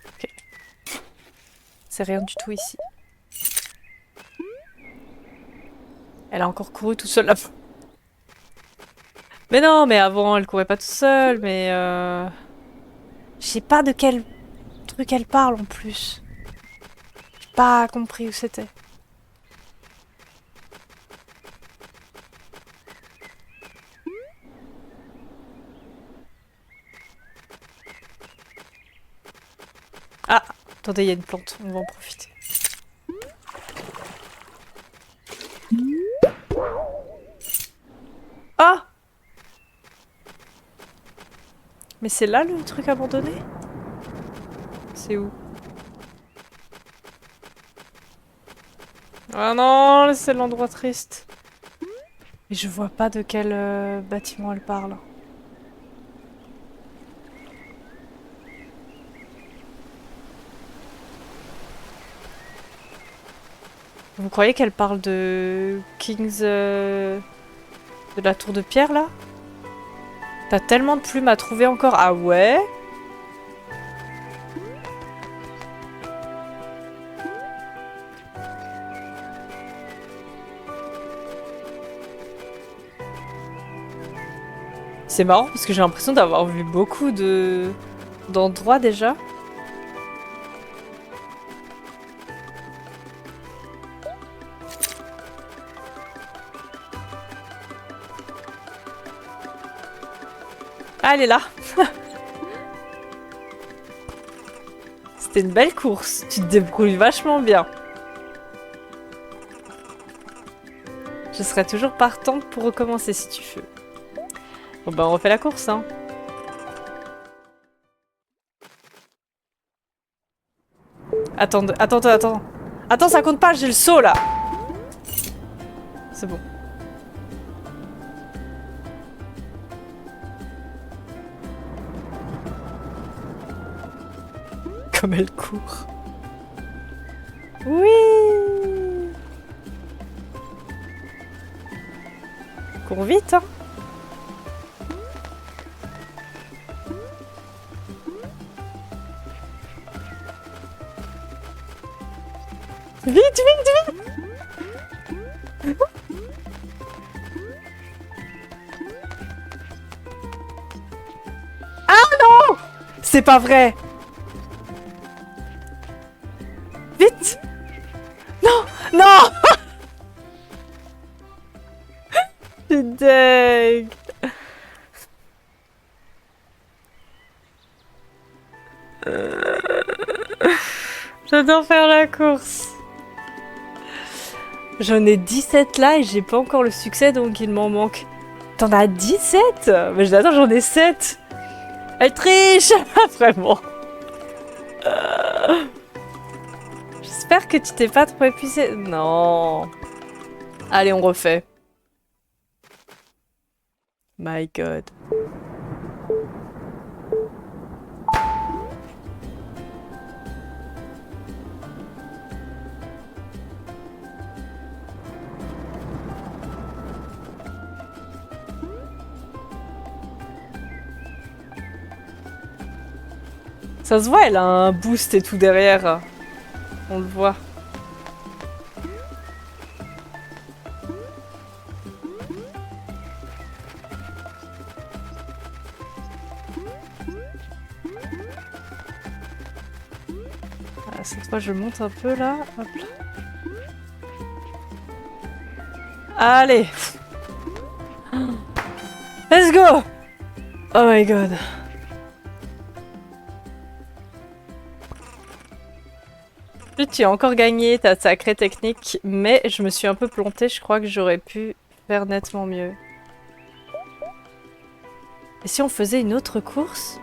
Ok. C'est rien du tout ici. Elle a encore couru toute seule là. Mais non, mais avant, elle courait pas toute seule, mais je sais pas de quel truc elle parle en plus. J'ai pas compris où c'était. Attendez, il y a une plante, on va en profiter. Ah! Mais c'est là le truc abandonné? C'est où? Ah non, c'est l'endroit triste. Et je vois pas de quel bâtiment elle parle. Vous croyez qu'elle parle de Kings... de la tour de pierre, là? T'as tellement de plumes à trouver encore. Ah ouais? C'est marrant parce que j'ai l'impression d'avoir vu beaucoup d'endroits déjà. Ah, elle est là. C'était une belle course. Tu te débrouilles vachement bien. Je serai toujours partante pour recommencer si tu veux. Bon bah on refait la course, hein. Attends, attends, attends. Attends, ça compte pas, j'ai le saut là. C'est bon. Comme elle court. Oui. Cours vite, hein. Vite, vite, vite. Ah non! C'est pas vrai. Vite. Non, non. Je suis deg. J'adore faire la course. J'en ai 17 là et j'ai pas encore le succès donc il m'en manque. T'en as 17? Mais j'adore, j'en ai 7. Elle triche. Vraiment. J'espère que tu t'es pas trop épuisé. Non. Allez, on refait. My God. Ça se voit, elle a un boost et tout derrière. On le voit. Ah, cette fois, je monte un peu là. Hop là. Allez. Let's go. Oh my God. Tu as encore gagné ta sacrée technique, mais je me suis un peu plantée, je crois que j'aurais pu faire nettement mieux. Et si on faisait une autre course?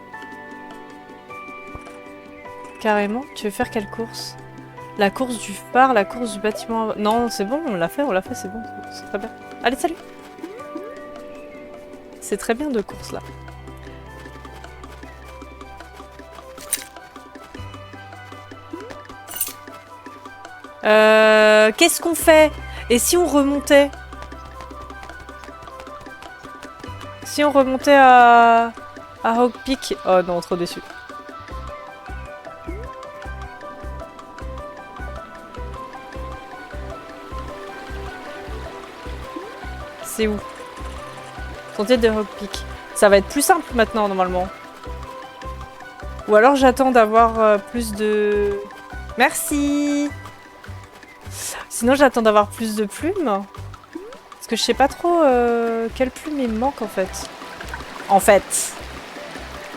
Carrément, tu veux faire quelle course? La course du phare, la course du bâtiment... Non, c'est bon, on l'a fait, c'est bon, c'est très bien. Allez, salut! C'est très bien de course là. Qu'est-ce qu'on fait? Et si on remontait? Si on remontait à Hog Peak? Oh non, trop déçu. C'est où? Sentier de Hog Peak. Ça va être plus simple maintenant, normalement. Ou alors j'attends d'avoir plus de... Merci! Sinon j'attends d'avoir plus de plumes. Parce que je sais pas trop quelle plume il me manque en fait.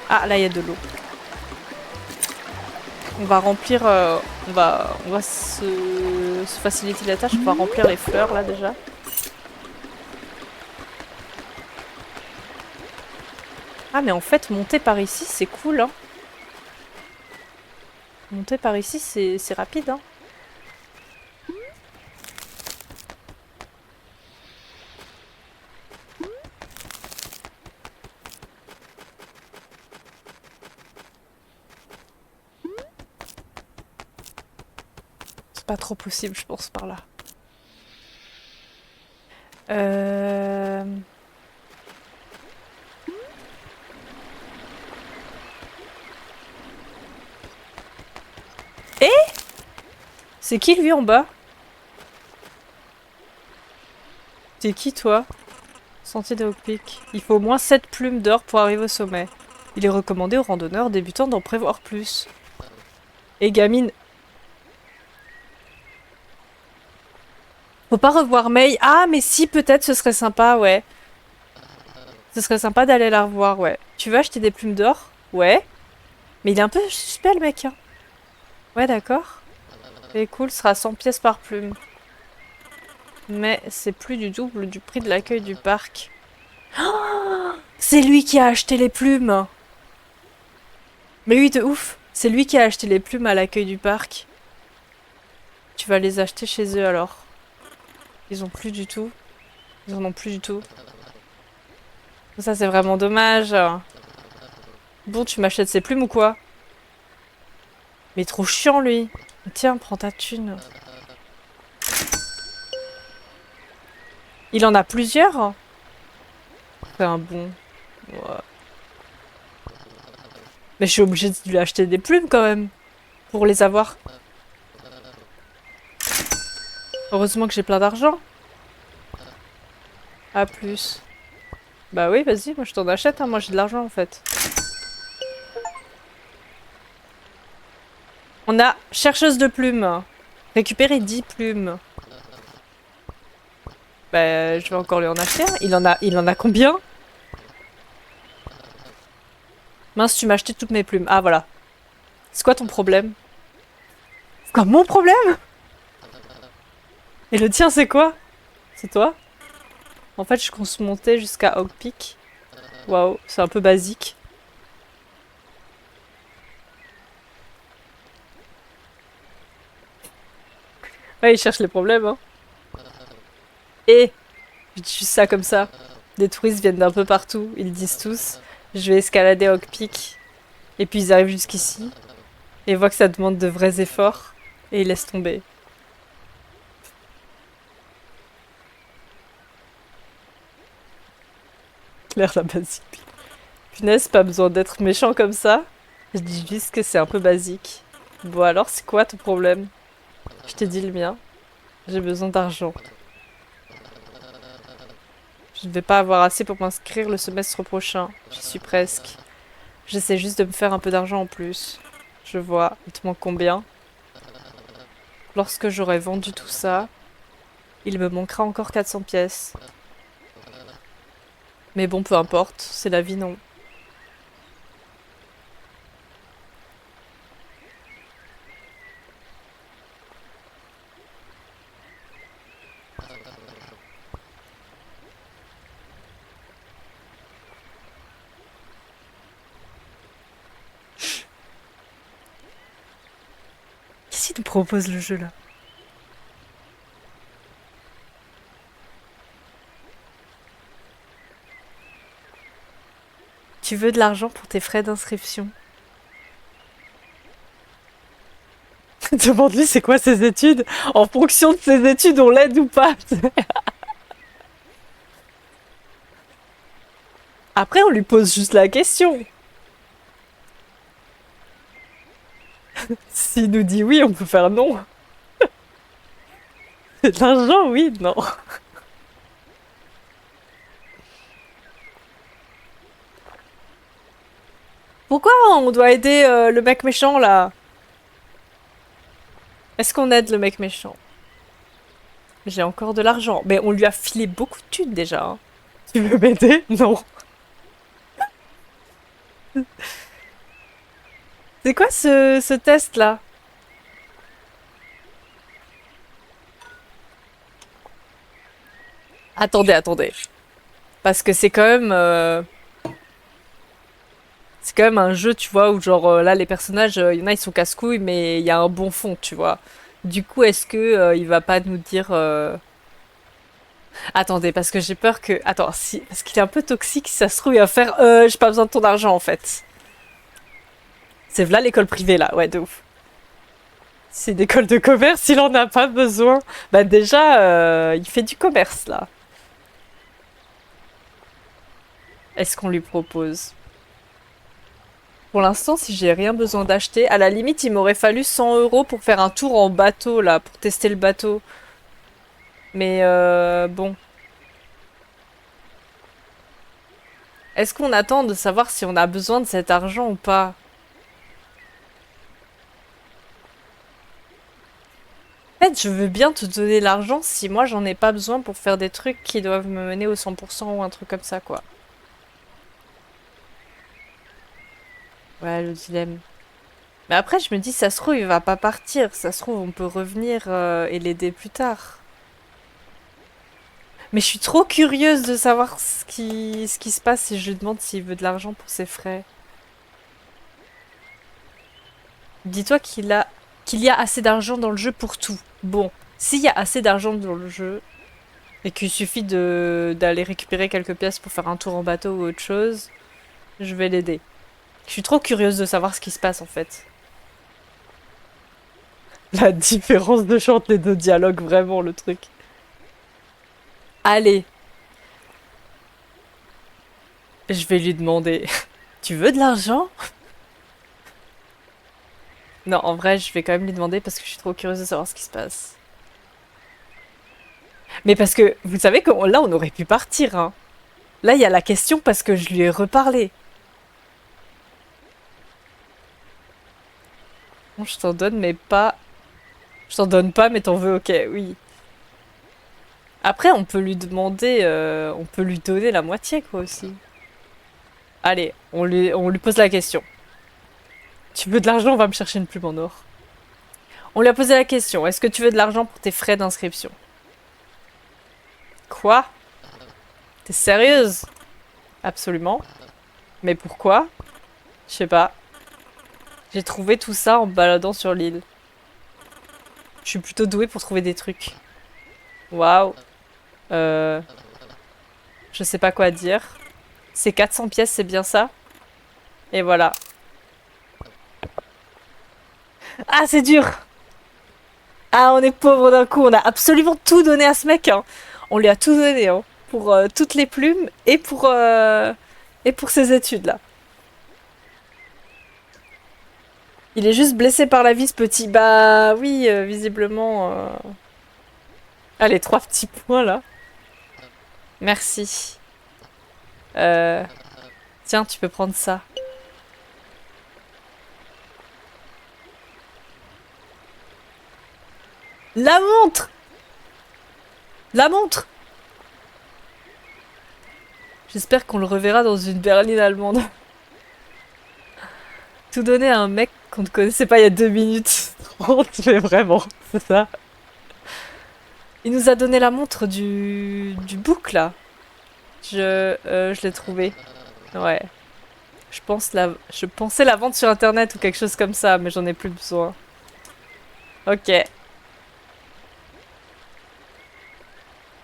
Ah, là il y a de l'eau. On va remplir... on va se faciliter la tâche. On va remplir les fleurs, là, déjà. Ah, mais en fait, monter par ici, c'est cool, hein. Monter par ici, c'est rapide, hein. C'est pas trop possible, je pense, par là. Euh... Eh? C'est qui, lui, en bas? C'est qui, toi? Sentier de Hawkpeak. Il faut au moins 7 plumes d'or pour arriver au sommet. Il est recommandé aux randonneurs débutants d'en prévoir plus. Et gamine... Faut pas revoir May. Ah, mais si, peut-être, ce serait sympa, ouais. Ce serait sympa d'aller la revoir, ouais. Tu veux acheter des plumes d'or? Ouais. Mais il est un peu suspect, le mec, hein. Ouais, d'accord. Et cool, ce sera 100 pièces par plume. Mais c'est plus du double du prix de l'accueil du parc. Oh, c'est lui qui a acheté les plumes! Mais oui, de ouf! C'est lui qui a acheté les plumes à l'accueil du parc. Tu vas les acheter chez eux alors. Ils ont plus du tout. Ils en ont plus du tout. Ça, c'est vraiment dommage. Bon, tu m'achètes ces plumes ou quoi? Mais trop chiant, lui. Tiens, prends ta thune. Il en a plusieurs? C'est un bon. Ouais. Mais je suis obligée de lui acheter des plumes quand même. Pour les avoir. Heureusement que j'ai plein d'argent. À plus. Bah oui, vas-y, moi je t'en achète, hein. Moi j'ai de l'argent en fait. On a chercheuse de plumes. Récupérer 10 plumes. Bah je vais encore lui en acheter un. Il en a combien? Mince, tu m'as acheté toutes mes plumes. Ah voilà. C'est quoi ton problème? C'est quoi mon problème? Et le tien c'est quoi? C'est toi? En fait je compte monter jusqu'à Hawkpeak. Waouh, c'est un peu basique. Ouais, il cherche les problèmes, hein. Et je dis juste ça comme ça. Des touristes viennent d'un peu partout. Ils disent tous, je vais escalader Hawkpeak. Et puis ils arrivent jusqu'ici. Et voient que ça demande de vrais efforts. Et ils laissent tomber. L'air la basique. Punaise, pas besoin d'être méchant comme ça. Je dis juste que c'est un peu basique. Bon alors, c'est quoi ton problème? Je t'ai dit le mien. J'ai besoin d'argent. Je ne vais pas avoir assez pour m'inscrire le semestre prochain. J'y suis presque. J'essaie juste de me faire un peu d'argent en plus. Je vois. Il te manque combien? Lorsque j'aurai vendu tout ça, il me manquera encore 400 pièces. Mais bon, peu importe. C'est la vie, non? Qu'est-ce qu'il nous propose le jeu là? Tu veux de l'argent pour tes frais d'inscription? Demande-lui c'est quoi ses études. En fonction de ses études, on l'aide ou pas. Après, on lui pose juste la question. S'il nous dit oui, on peut faire non. C'est de l'argent, oui, non. Pourquoi on doit aider le mec méchant là? Est-ce qu'on aide le mec méchant? J'ai encore de l'argent. Mais on lui a filé beaucoup de thunes déjà, hein. Tu veux m'aider? Non. C'est quoi ce test-là? Attendez, attendez. Parce que c'est quand même... c'est quand même un jeu, tu vois, où genre là, les personnages, il y en a, ils sont casse-couilles, mais il y a un bon fond, tu vois. Du coup, est-ce que il va pas nous dire... Attendez, parce que j'ai peur que... Attends, si... Parce qu'il est un peu toxique, si ça se trouve, il va faire... j'ai pas besoin de ton argent, en fait. C'est là l'école privée, là. Ouais, de ouf. C'est une école de commerce, il en a pas besoin. Bah déjà, il fait du commerce, là. Est-ce qu'on lui propose? Pour l'instant, si j'ai rien besoin d'acheter, à la limite, il m'aurait fallu 100 € pour faire un tour en bateau, là, pour tester le bateau. Mais bon. Est-ce qu'on attend de savoir si on a besoin de cet argent ou pas? En fait, je veux bien te donner l'argent si moi j'en ai pas besoin pour faire des trucs qui doivent me mener au 100% ou un truc comme ça, quoi. Ouais, le dilemme. Mais après, je me dis, ça se trouve, il va pas partir. Ça se trouve, on peut revenir et l'aider plus tard. Mais je suis trop curieuse de savoir ce qui se passe si je lui demande s'il veut de l'argent pour ses frais. Dis-toi qu'il y a assez d'argent dans le jeu pour tout. Bon, s'il y a assez d'argent dans le jeu et qu'il suffit de d'aller récupérer quelques pièces pour faire un tour en bateau ou autre chose, je vais l'aider. Je suis trop curieuse de savoir ce qui se passe en fait. La différence de chant et de dialogue, vraiment le truc. Allez, je vais lui demander. Tu veux de l'argent? Non, en vrai, je vais quand même lui demander parce que je suis trop curieuse de savoir ce qui se passe. Mais parce que, vous savez que là, on aurait pu partir, hein. Là, il y a la question parce que je lui ai reparlé. Bon, je t'en donne, mais pas... Je t'en donne pas, mais t'en veux, ok, oui. Après, on peut lui demander... on peut lui donner la moitié, quoi, aussi. Allez, on lui pose la question. Tu veux de l'argent? On va me chercher une plume en or. On lui a posé la question. Est-ce que tu veux de l'argent pour tes frais d'inscription? Quoi? T'es sérieuse? Absolument. Mais pourquoi? Je sais pas. J'ai trouvé tout ça en me baladant sur l'île. Je suis plutôt douée pour trouver des trucs. Waouh. Euh... Je sais pas quoi dire. C'est 400 pièces, c'est bien ça? Et voilà. Ah, c'est dur! Ah, on est pauvre d'un coup. On a absolument tout donné à ce mec, hein. On lui a tout donné, hein. Pour toutes les plumes et pour ses études, là. Il est juste blessé par la vie, ce petit. Bah oui, visiblement. Allez, 3 petits points, là. Merci. Euh... Tiens, tu peux prendre ça. La montre! La montre! J'espère qu'on le reverra dans une berline allemande. Tout donner à un mec qu'on ne connaissait pas il y a 2 minutes. Oh, tu fais vraiment, c'est ça. Il nous a donné la montre du book, là. Je l'ai trouvé. Ouais. Je pensais la vendre sur internet ou quelque chose comme ça, mais j'en ai plus besoin. Ok.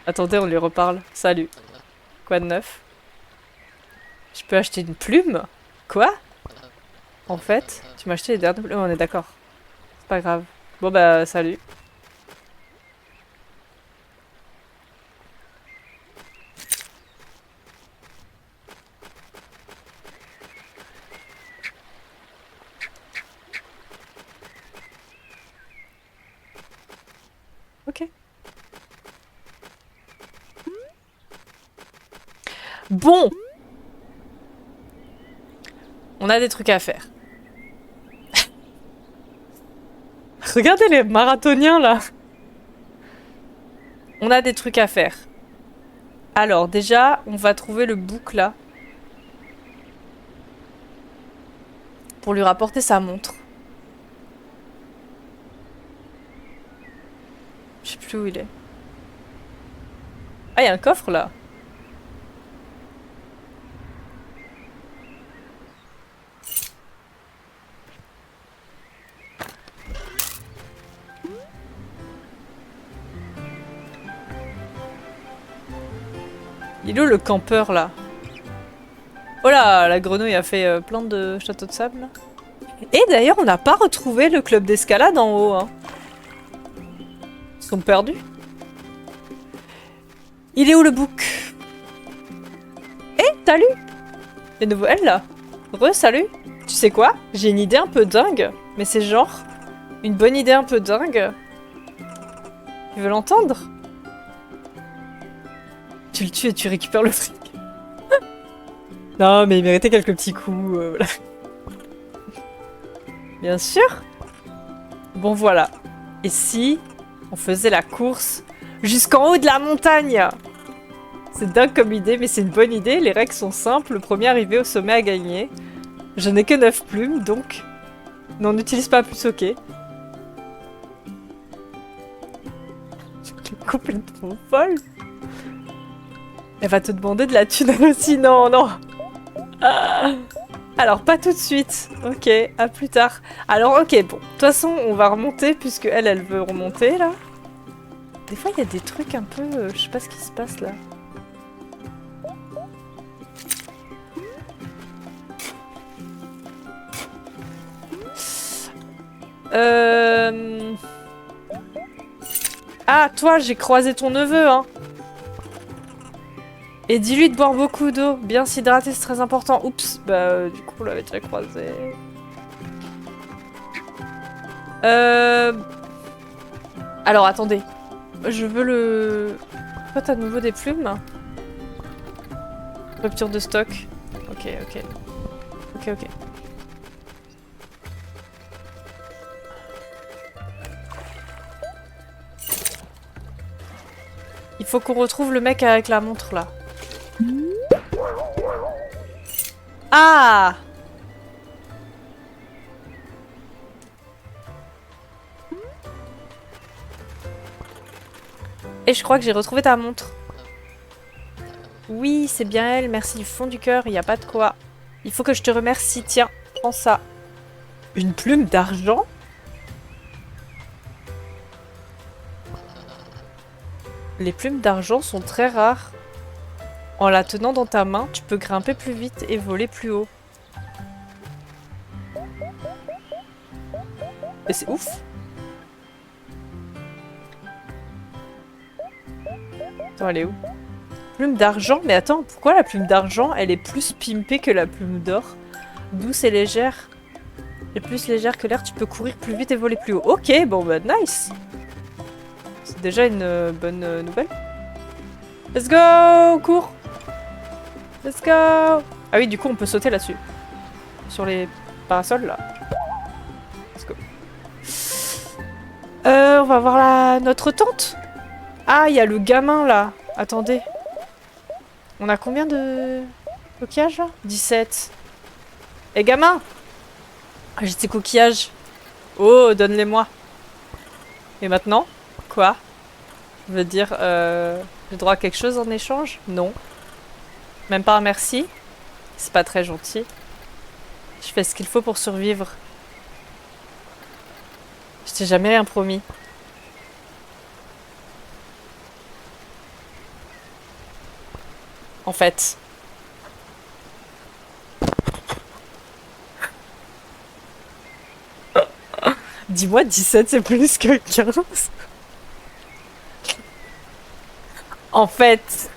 Attendez, on lui reparle. Salut. Quoi de neuf? Je peux acheter une plume? Quoi? En fait, tu m'as acheté les dernières plumes. Oh, on est d'accord. C'est pas grave. Bon bah, salut. Ok. Bon! On a des trucs à faire. Regardez les marathoniens là. On a des trucs à faire. Alors déjà, on va trouver le book là. pour lui rapporter sa montre. Je sais plus où il est. Ah, il y a un coffre là. Il est où le campeur là? Oh là, la grenouille a fait plein de châteaux de sable. Et d'ailleurs, on n'a pas retrouvé le club d'escalade en haut. Hein. Ils sont perdus. Il est où le bouc? Eh, salut! Les nouveaux elle là. Salut! Tu sais quoi? J'ai une idée un peu dingue, mais c'est genre une bonne idée un peu dingue. Tu veux l'entendre? Tu le tues et tu récupères le fric. Non, mais il méritait quelques petits coups. Voilà. Bien sûr. Bon, voilà. Et si on faisait la course jusqu'en haut de la montagne? C'est dingue comme idée, mais c'est une bonne idée. Les règles sont simples. Le premier arrivé au sommet a gagné. Je n'ai que 9 plumes, donc... Non, n'utilise pas plus, ok. Elle est complètement folle. Elle va te demander de la thune elle aussi. Non, non. Ah. Alors, pas tout de suite. Ok, à plus tard. Alors, ok, bon. De toute façon, on va remonter, puisque elle veut remonter, là. Des fois, il y a des trucs un peu... je sais pas ce qui se passe, là. Ah, toi, j'ai croisé ton neveu, hein. Et dis-lui de boire beaucoup d'eau. Bien s'hydrater, c'est très important. Oups, bah du coup, on l'avait déjà croisé. Alors, attendez. Je veux le... Toi, t'as de nouveau des plumes? Rupture de stock. Ok, ok. Ok, ok. Il faut qu'on retrouve le mec avec la montre, là. Ah! Et je crois que j'ai retrouvé ta montre. Oui, c'est bien elle, merci du fond du cœur, il n'y a pas de quoi. Il faut que je te remercie, tiens, prends ça. Une plume d'argent? Les plumes d'argent sont très rares. En la tenant dans ta main, tu peux grimper plus vite et voler plus haut. Et c'est ouf. Attends, elle est où? Plume d'argent? Mais attends, pourquoi la plume d'argent, elle est plus pimpée que la plume d'or? Douce et légère. Et plus légère que l'air, tu peux courir plus vite et voler plus haut. Ok, bon bah nice. C'est déjà une bonne nouvelle. Let's go! Cours! Let's go! Ah oui, du coup, on peut sauter là-dessus. Sur les parasols, là. Let's go. On va voir notre tente. Ah, il y a le gamin, là. Attendez. On a combien de coquillages, là? 17. Eh, gamin! Ah, j'ai tes coquillages. Oh, donne-les-moi. Et maintenant? Quoi? Je veux dire, j'ai droit à quelque chose en échange? Non. Même pas un merci? C'est pas très gentil. Je fais ce qu'il faut pour survivre. Je t'ai jamais rien promis. En fait. Dis-moi, 17 c'est plus que 15. En fait.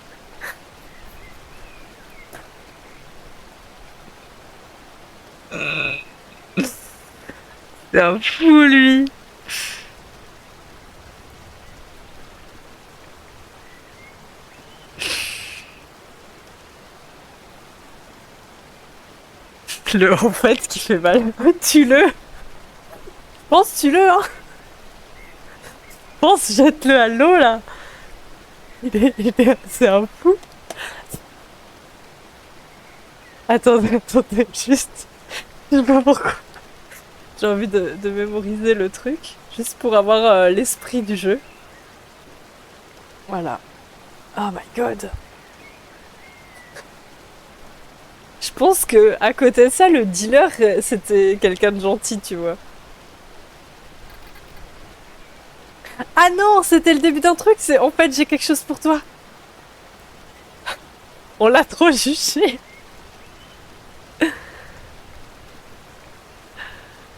C'est un fou, lui. Le en fait qui fait mal. Tue-le. Pense, tue-le, hein. Pense, jette-le à l'eau, là. C'est un fou. Attendez, juste. Je sais pas pourquoi. J'ai envie de mémoriser le truc, juste pour avoir l'esprit du jeu. Voilà. Oh my god. Je pense que à côté de ça, le dealer, c'était quelqu'un de gentil, tu vois. Ah non, c'était le début d'un truc, c'est en fait j'ai quelque chose pour toi. On l'a trop jugé.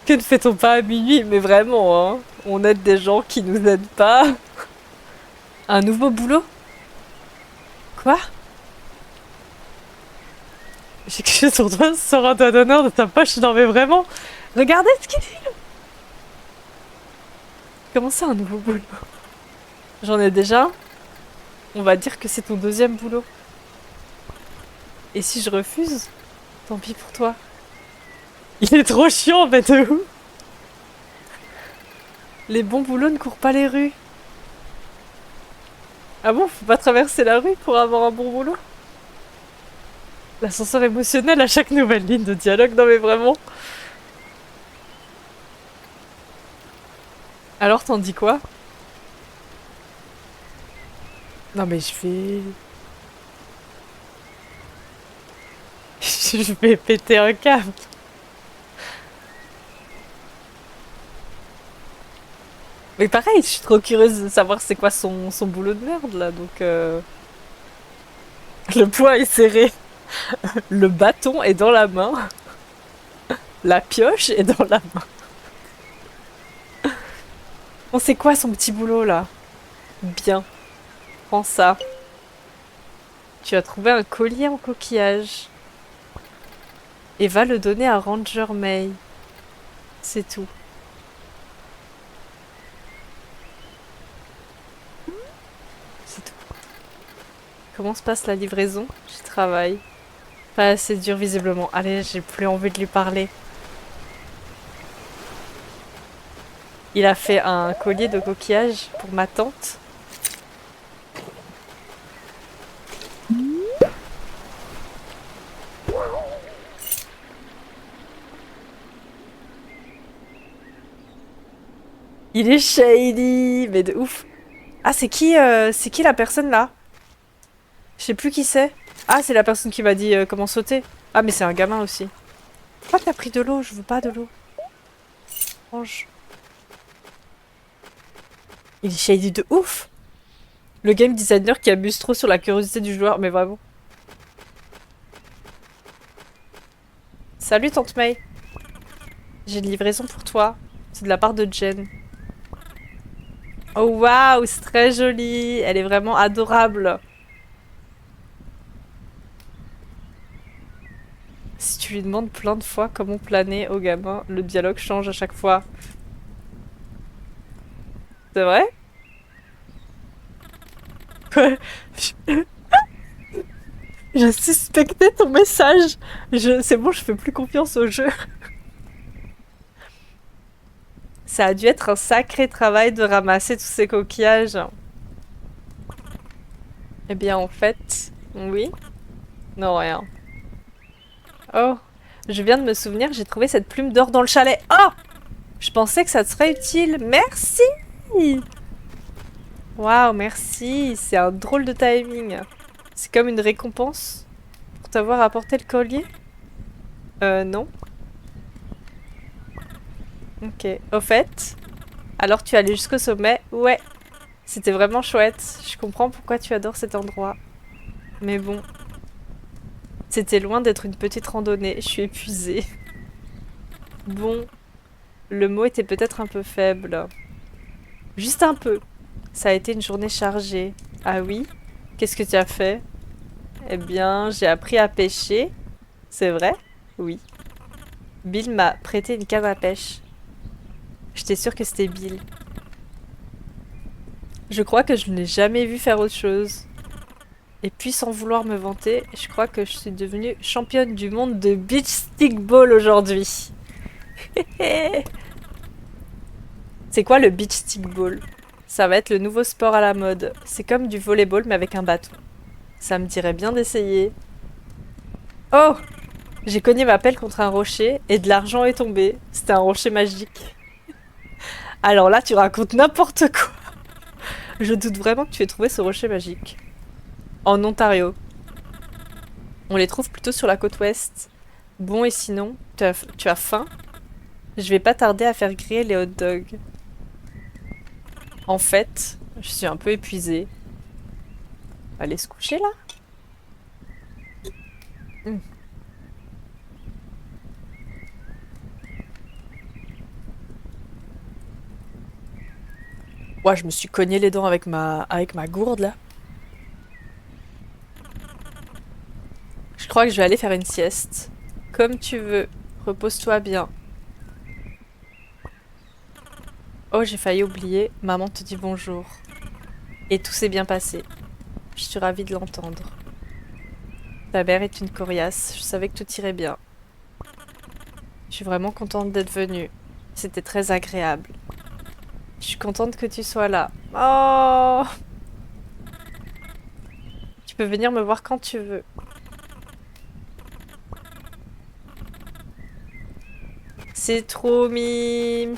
Que ne fait-on pas à minuit? Mais vraiment, hein. On aide des gens qui nous aident pas. Un nouveau boulot? Quoi? J'ai quelque chose sur toi, sors un doigt d'honneur de ta poche, non mais vraiment. Regardez ce qu'il fait. Comment ça, un nouveau boulot? J'en ai déjà un. On va dire que c'est ton deuxième boulot. Et si je refuse? Tant pis pour toi. Il est trop chiant en fait, de ouf. Les bons boulots ne courent pas les rues. Ah bon, faut pas traverser la rue pour avoir un bon boulot? L'ascenseur émotionnel à chaque nouvelle ligne de dialogue, non mais vraiment. Alors t'en dis quoi? Non mais je vais... je vais péter un câble. Mais pareil, je suis trop curieuse de savoir c'est quoi son boulot de merde là, donc le poing est serré, le bâton est dans la main, la pioche est dans la main. Bon, c'est quoi son petit boulot là? Bien, prends ça. Tu as trouvé un collier en coquillage. Et va le donner à Ranger May. C'est tout. C'est tout. Comment se passe la livraison? J'y travaille. Pas assez dur visiblement. Allez, j'ai plus envie de lui parler. Il a fait un collier de coquillage pour ma tante. Il est shady, mais de ouf. Ah, c'est qui la personne là? Je sais plus qui c'est. Ah, c'est la personne qui m'a dit comment sauter. Ah, mais c'est un gamin aussi. Pourquoi t'as pris de l'eau? Je veux pas de l'eau. Range. Il est shady de ouf. Le game designer qui abuse trop sur la curiosité du joueur, mais vraiment. Salut Tante May. J'ai une livraison pour toi. C'est de la part de Jen. Oh waouh, c'est très joli. Elle est vraiment adorable. Si tu lui demandes plein de fois comment planer au gamin, le dialogue change à chaque fois. C'est vrai? Ouais. Je suspectais ton message. C'est bon, je fais plus confiance au jeu. Ça a dû être un sacré travail de ramasser tous ces coquillages. Eh bien, en fait, oui. Non, rien. Oh, je viens de me souvenir, j'ai trouvé cette plume d'or dans le chalet. Oh! Je pensais que ça te serait utile. Merci! Waouh, merci. C'est un drôle de timing. C'est comme une récompense pour t'avoir apporté le collier? Non. Ok. Au fait, alors tu es allé jusqu'au sommet? Ouais. C'était vraiment chouette. Je comprends pourquoi tu adores cet endroit. Mais bon. C'était loin d'être une petite randonnée. Je suis épuisée. Bon. Le mot était peut-être un peu faible. Juste un peu. Ça a été une journée chargée. Ah oui? Qu'est-ce que tu as fait? Eh bien, j'ai appris à pêcher. C'est vrai? Oui. Bill m'a prêté une canne à pêche. J'étais sûre que c'était Bill. Je crois que je ne l'ai jamais vu faire autre chose. Et puis, sans vouloir me vanter, je crois que je suis devenue championne du monde de beach stickball aujourd'hui. C'est quoi le beach stickball? Ça va être le nouveau sport à la mode. C'est comme du volleyball mais avec un bâton. Ça me dirait bien d'essayer. Oh! J'ai cogné ma pelle contre un rocher et de l'argent est tombé. C'était un rocher magique. Alors là, tu racontes n'importe quoi. Je doute vraiment que tu aies trouvé ce rocher magique. En Ontario. On les trouve plutôt sur la côte ouest. Bon, et sinon, tu as faim? Je vais pas tarder à faire griller les hot dogs. En fait, je suis un peu épuisée. Allez se coucher là? Hmm. Ouais, je me suis cogné les dents avec ma gourde là. Je crois que je vais aller faire une sieste. Comme tu veux. Repose-toi bien. Oh, j'ai failli oublier. Maman te dit bonjour. Et tout s'est bien passé. Je suis ravie de l'entendre. Ta mère est une coriace. Je savais que tout irait bien. Je suis vraiment contente d'être venue. C'était très agréable. Je suis contente que tu sois là. Oh! Tu peux venir me voir quand tu veux. C'est trop mimes.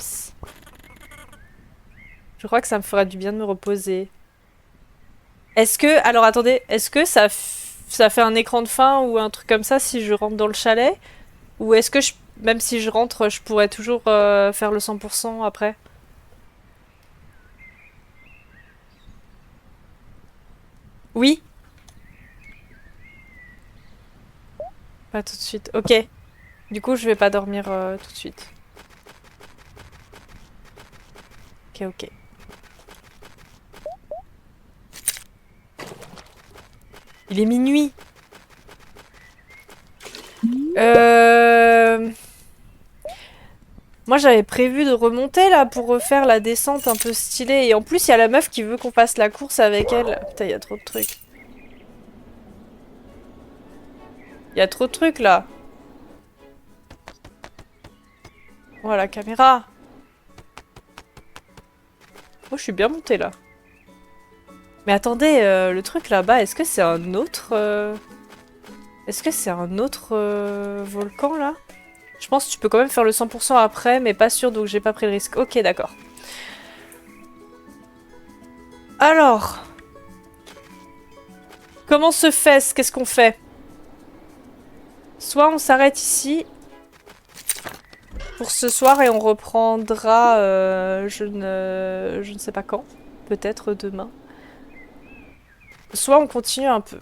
Je crois que ça me fera du bien de me reposer. Est-ce que... Alors attendez, est-ce que ça fait un écran de fin ou un truc comme ça si je rentre dans le chalet? Ou est-ce que même si je rentre, je pourrais toujours faire le 100% après? Oui? Pas tout de suite. Ok. Du coup, je vais pas dormir tout de suite. Ok, ok. Il est minuit. Moi, j'avais prévu de remonter là pour refaire la descente un peu stylée. Et en plus, il y a la meuf qui veut qu'on fasse la course avec elle. Putain, il y a trop de trucs. Il y a trop de trucs là. Oh, la caméra. Oh, je suis bien montée là. Mais attendez, le truc là-bas, est-ce que c'est un autre... Est-ce que c'est un autre volcan là? Je pense que tu peux quand même faire le 100% après, mais pas sûr, donc j'ai pas pris le risque. Ok, d'accord. Alors... Comment se fait-ce? Qu'est-ce qu'on fait? Soit on s'arrête ici pour ce soir et on reprendra je ne sais pas quand. Peut-être demain. Soit on continue un peu.